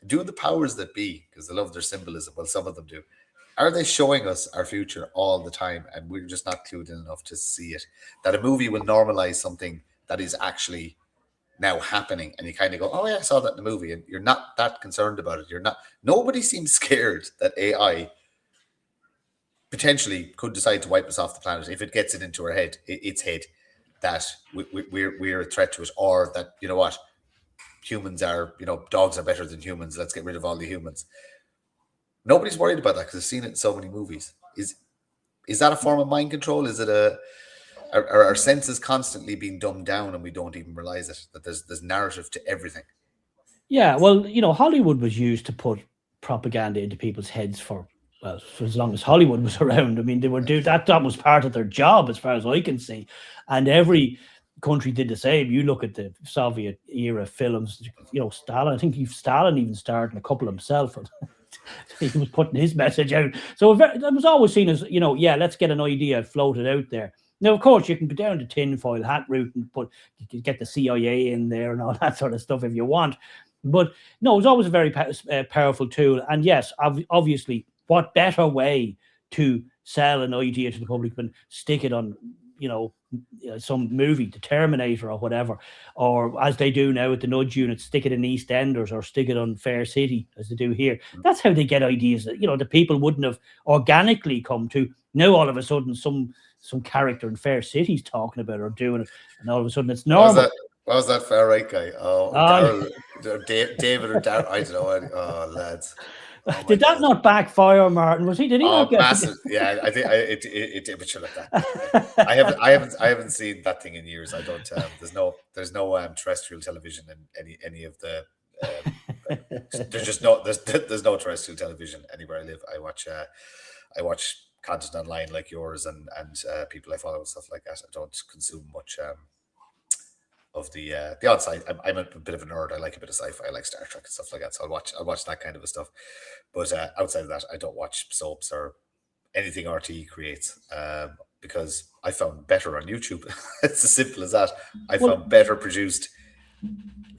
Do the powers that be, because I love their symbolism, well, some of them do, are they showing us our future all the time and we're just not clued in enough to see it? That a movie will normalize something that is actually now happening, and you kind of go, oh yeah, I saw that in the movie, and you're not that concerned about it. Nobody seems scared that AI potentially could decide to wipe us off the planet if it gets it into our head, its head, that we're a threat to it, or that, humans are, dogs are better than humans, let's get rid of all the humans. Nobody's worried about that because I've seen it in so many movies. Is that a form of mind control? Is it are our senses constantly being dumbed down and we don't even realize it, that there's narrative to everything? Yeah, well, Hollywood was used to put propaganda into people's heads for as long as Hollywood was around. I mean, they were do that. That was part of their job, as far as I can see. And every country did the same. You look at the Soviet era films. Stalin. I think Stalin even starred in a couple himself. He was putting his message out. So that was always seen as, yeah, let's get an idea floated out there. Now, of course, you can go down to tinfoil hat route and you can get the CIA in there and all that sort of stuff if you want. But no, it was always a very powerful tool. And yes, obviously, what better way to sell an idea to the public than stick it on, some movie, the Terminator or whatever, or as they do now at the Nudge Unit, stick it in EastEnders or stick it on Fair City as they do here. That's how they get ideas that the people wouldn't have organically come to. Now all of a sudden some character in Fair City's talking about it or doing it, and all of a sudden it's normal. What was that far right guy? Oh, Daryl, David or Daryl? I don't know. Oh, lads. Oh my Did that God. not backfire, Martin? Did he not Oh, get massive! Yeah, I think it did. But sure, like that. I haven't seen that thing in years. I don't. There's no terrestrial television in any of the. Um, there's just no there's no terrestrial television anywhere I live. I watch content online like yours and people I follow and stuff like that. I don't consume much of the outside. I'm a bit of a nerd. I like a bit of sci-fi. I like Star Trek and stuff like that. So I'll watch that kind of a stuff. But outside of that, I don't watch soaps or anything RTE creates because I found better on YouTube. It's as simple as that. I well, found better produced.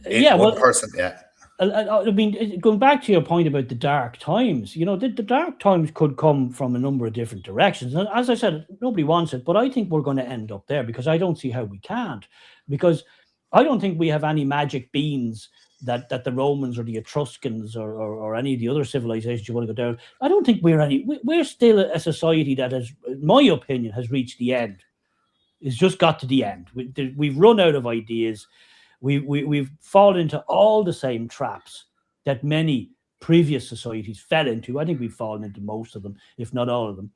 yeah, One well, person, yeah. I mean, going back to your point about the dark times, the dark times could come from a number of different directions. And as I said, nobody wants it, but I think we're going to end up there because I don't see how we can't. Because I don't think we have any magic beans that the Romans or the Etruscans or any of the other civilizations you want to go down. I don't think we're still a society that has, in my opinion, has reached the end. It's just got to the end. We've run out of ideas. We've fallen into all the same traps that many previous societies fell into. I think we've fallen into most of them, if not all of them,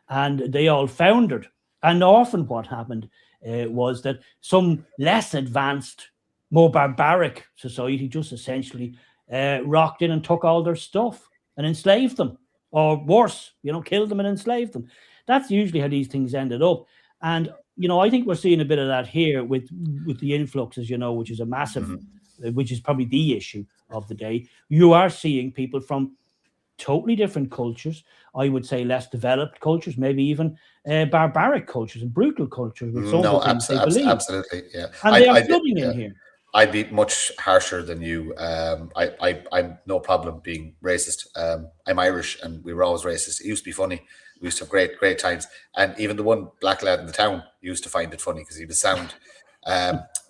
and they all foundered. And often, what happened was that some less advanced, more barbaric society just essentially rocked in and took all their stuff and enslaved them, or worse, killed them and enslaved them. That's usually how these things ended up. And I think we're seeing a bit of that here with the influxes, which is a massive, which is probably the issue of the day. You are seeing people from totally different cultures. I would say less developed cultures, maybe even barbaric cultures and brutal cultures with some of the No, things they believe, absolutely, yeah. and they are flooding in here. I'd be much harsher than you. I'm no problem being racist. I'm Irish, and we were always racist. It used to be funny. We used to have great times, and even the one black lad in the town used to find it funny because he was sound.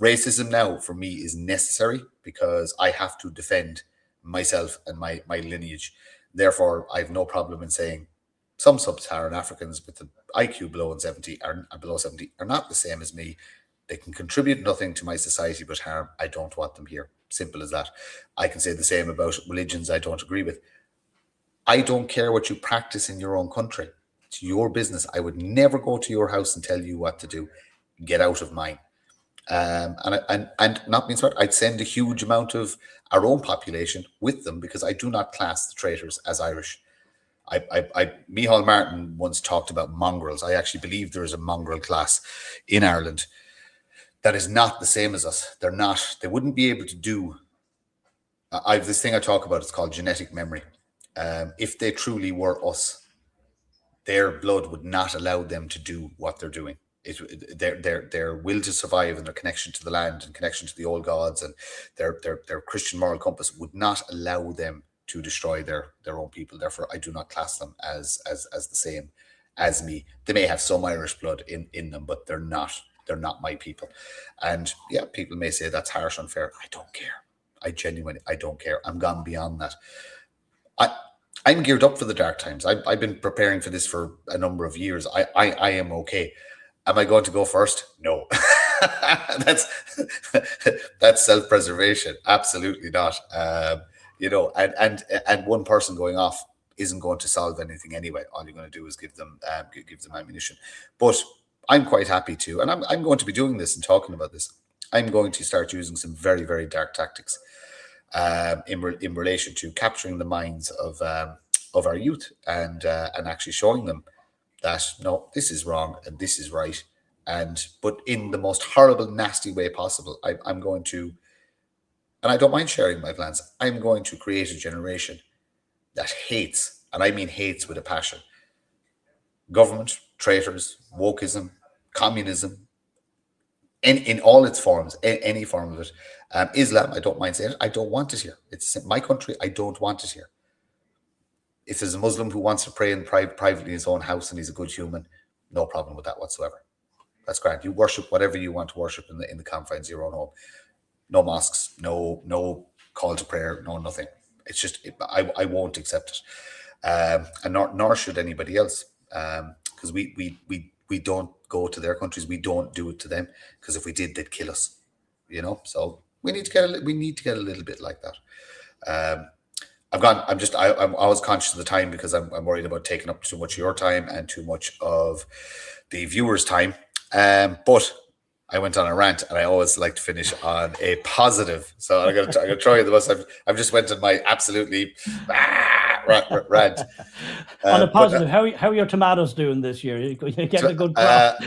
Racism now for me is necessary because I have to defend myself and my lineage. Therefore, I have no problem in saying some sub-Saharan Africans with the IQ below 70 are not the same as me. They can contribute nothing to my society but harm. I don't want them here. Simple as that. I can say the same about religions I don't agree with. I don't care what you practice in your own country. It's your business. I would never go to your house and tell you what to do. Get out of mine. And not being smart, I'd send a huge amount of our own population with them because I do not class the traitors as Irish. Micheál Martin once talked about mongrels. I actually believe there is a mongrel class in Ireland that is not the same as us. They're not. They wouldn't be able to do. I have this thing I talk about. It's called genetic memory. If they truly were us, their blood would not allow them to do what they're doing. Their will to survive and their connection to the land and connection to the old gods and their Christian moral compass would not allow them to destroy their own people. Therefore, I do not class them as the same as me. They may have some Irish blood in them, but they're not. They're not my people. And yeah, people may say that's harsh, unfair. I don't care. I genuinely, I don't care. I'm gone beyond that. I'm geared up for the dark times. I've been preparing for this for a number of years. I am okay. Am I going to go first? No. that's self-preservation. Absolutely not. And one person going off isn't going to solve anything anyway. All you're going to do is give them ammunition. But I'm quite happy to, and I'm going to be doing this and talking about this. I'm going to start using some very, very dark tactics in relation to capturing the minds of our youth and actually showing them that no, this is wrong and this is right, but in the most horrible, nasty way possible. I'm going to, and I don't mind sharing my plans. I'm going to create a generation that hates, and I mean hates with a passion, government, traitors, wokeism, communism, in all its forms, any form of it. Islam, I don't mind saying it. I don't want it here. It's my country. I don't want it here. If there's a Muslim who wants to pray privately in his own house and he's a good human, no problem with that whatsoever. That's grand. You worship whatever you want to worship in the confines of your own home. No mosques, no call to prayer, no nothing. It's just I won't accept it, and nor should anybody else, because we don't go to their countries. We don't do it to them because if we did, they'd kill us. So we need to get a little bit like that. I'm always conscious of the time because I'm worried about taking up too much of your time and too much of the viewers' time. But I went on a rant, and I always like to finish on a positive. So I'm gonna try you the most. I've just went on my absolutely rant. On a positive, how are your tomatoes doing this year? You're getting a good crop.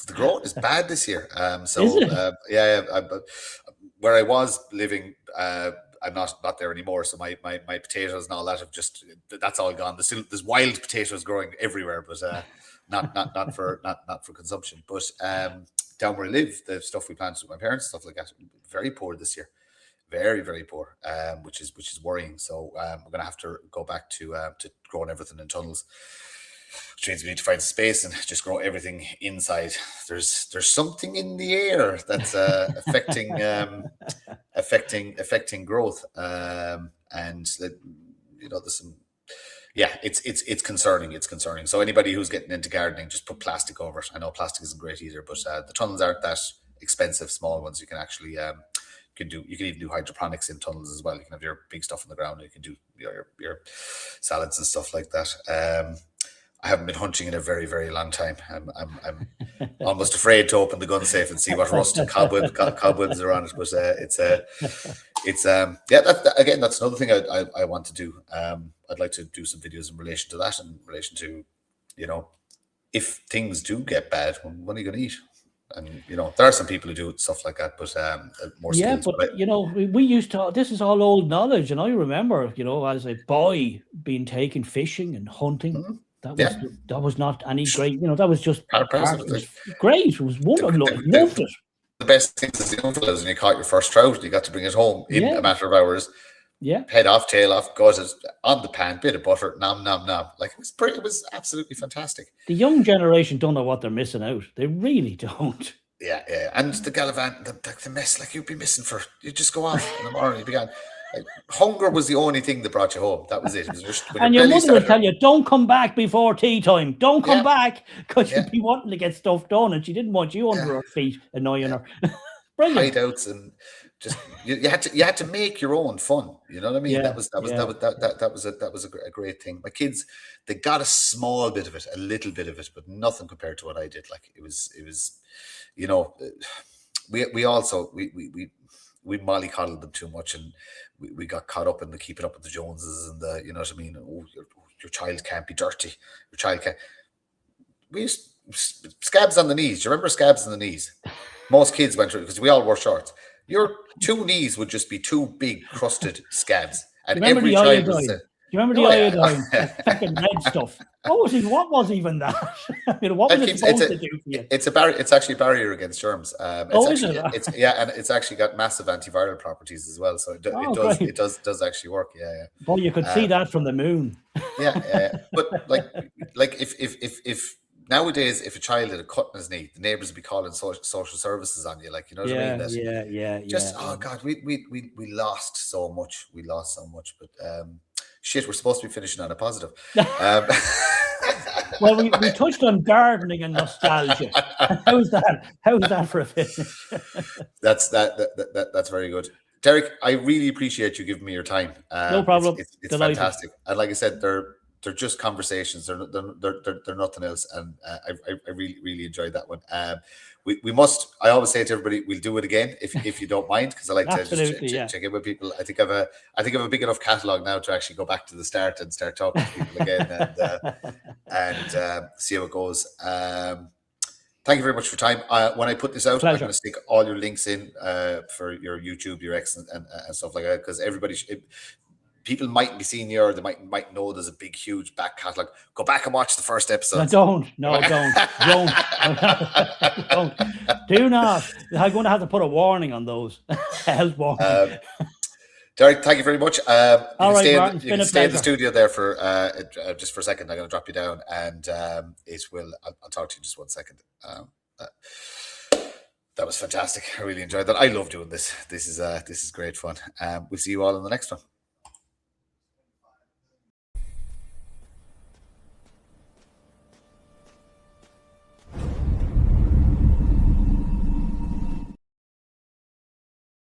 The growth is bad this year. Is it? Where I was living, I'm not there anymore. So my potatoes and all that that's all gone. There's wild potatoes growing everywhere, but not for consumption. But down where I live, the stuff we planted with my parents, stuff like that, very poor this year. Very, very poor, which is worrying. So we're going to have to go back to growing everything in tunnels, which means we need to find space and just grow everything inside. There's something in the air that's affecting growth, and there's some. Yeah, it's concerning. It's concerning. So anybody who's getting into gardening, just put plastic over it. I know plastic isn't great either, but the tunnels aren't that expensive. Small ones you can actually. You can even do hydroponics in tunnels as well. You can have your big stuff on the ground. You can do your salads and stuff like that. I haven't been hunting in a very, very long time. I'm almost afraid to open the gun safe and see what rust and cobwebs are on it. But again, that's another thing I want to do. I'd like to do some videos in relation to that, in relation to, if things do get bad, what are you going to eat? And there are some people who do stuff like that, but more skills. But we used to. This is all old knowledge, and I remember, as a boy, being taken fishing and hunting. Mm-hmm. That was not any great. That was just great. It was wonderful. I loved it. The best thing is when you caught your first trout, and you got to bring it home in a matter of hours. Yeah, head off, tail off, gutted on the pan, bit of butter, nom nom nom. Like it was absolutely fantastic. The young generation don't know what they're missing out. They really don't. Yeah. And the gallivant, the mess, like you'd be missing you just go off in the morning. You began. Like, hunger was the only thing that brought you home. That was it. It was just and your mother would tell you, "Don't come back before tea time. Don't come back," because you'd be wanting to get stuff done, and she didn't want you under her feet, annoying her. Brilliant. Hideouts and. Just you had to make your own fun. You know what I mean? Yeah, that was a great thing. My kids, they got a small bit of it, a little bit of it, but nothing compared to what I did. Like it was we also mollycoddled them too much, and we got caught up in the keeping up with the Joneses and the what I mean. Oh, your child can't be dirty. Your child can't. We used scabs on the knees. Do you remember scabs on the knees? Most kids went through because we all wore shorts. Your two knees would just be two big crusted scabs, and every child was. Do you remember the iodine? That fucking red stuff. What was even that? What was it supposed to do for you? It's actually a barrier against germs. Is it? And it's actually got massive antiviral properties as well. So it does actually work. Yeah. Boy, you could see that from the moon. Yeah. But like if nowadays, if a child had a cut in his knee, the neighbours would be calling social services on you, like what I mean. Oh God, we lost so much. We lost so much, but shit, we're supposed to be finishing on a positive. Well, we touched on gardening and nostalgia. How's that for a finish? That's very good. Derek, I really appreciate you giving me your time. No problem. It's fantastic. And like I said, they're just conversations. They're nothing else. And I really, really enjoyed that one. We must. I always say to everybody, we'll do it again if you don't mind, because I like to just check in with people. I think I've a big enough catalog now to actually go back to the start and start talking to people again and see how it goes. Thank you very much for your time. When I put this out, Pleasure. I'm going to stick all your links in for your YouTube, your X, and stuff like that, because everybody. People might be seeing you, or they might know there's a big, huge back catalog. Go back and watch the first episode. Don't. Don't. Do not. I'm going to have to put a warning on those. Health warning. Derek, thank you very much. All right, Martin, you can stay in the studio there for just for a second. I'm going to drop you down, and I'll talk to you in just 1 second. That was fantastic. I really enjoyed that. I love doing this. This is great fun. We'll see you all in the next one.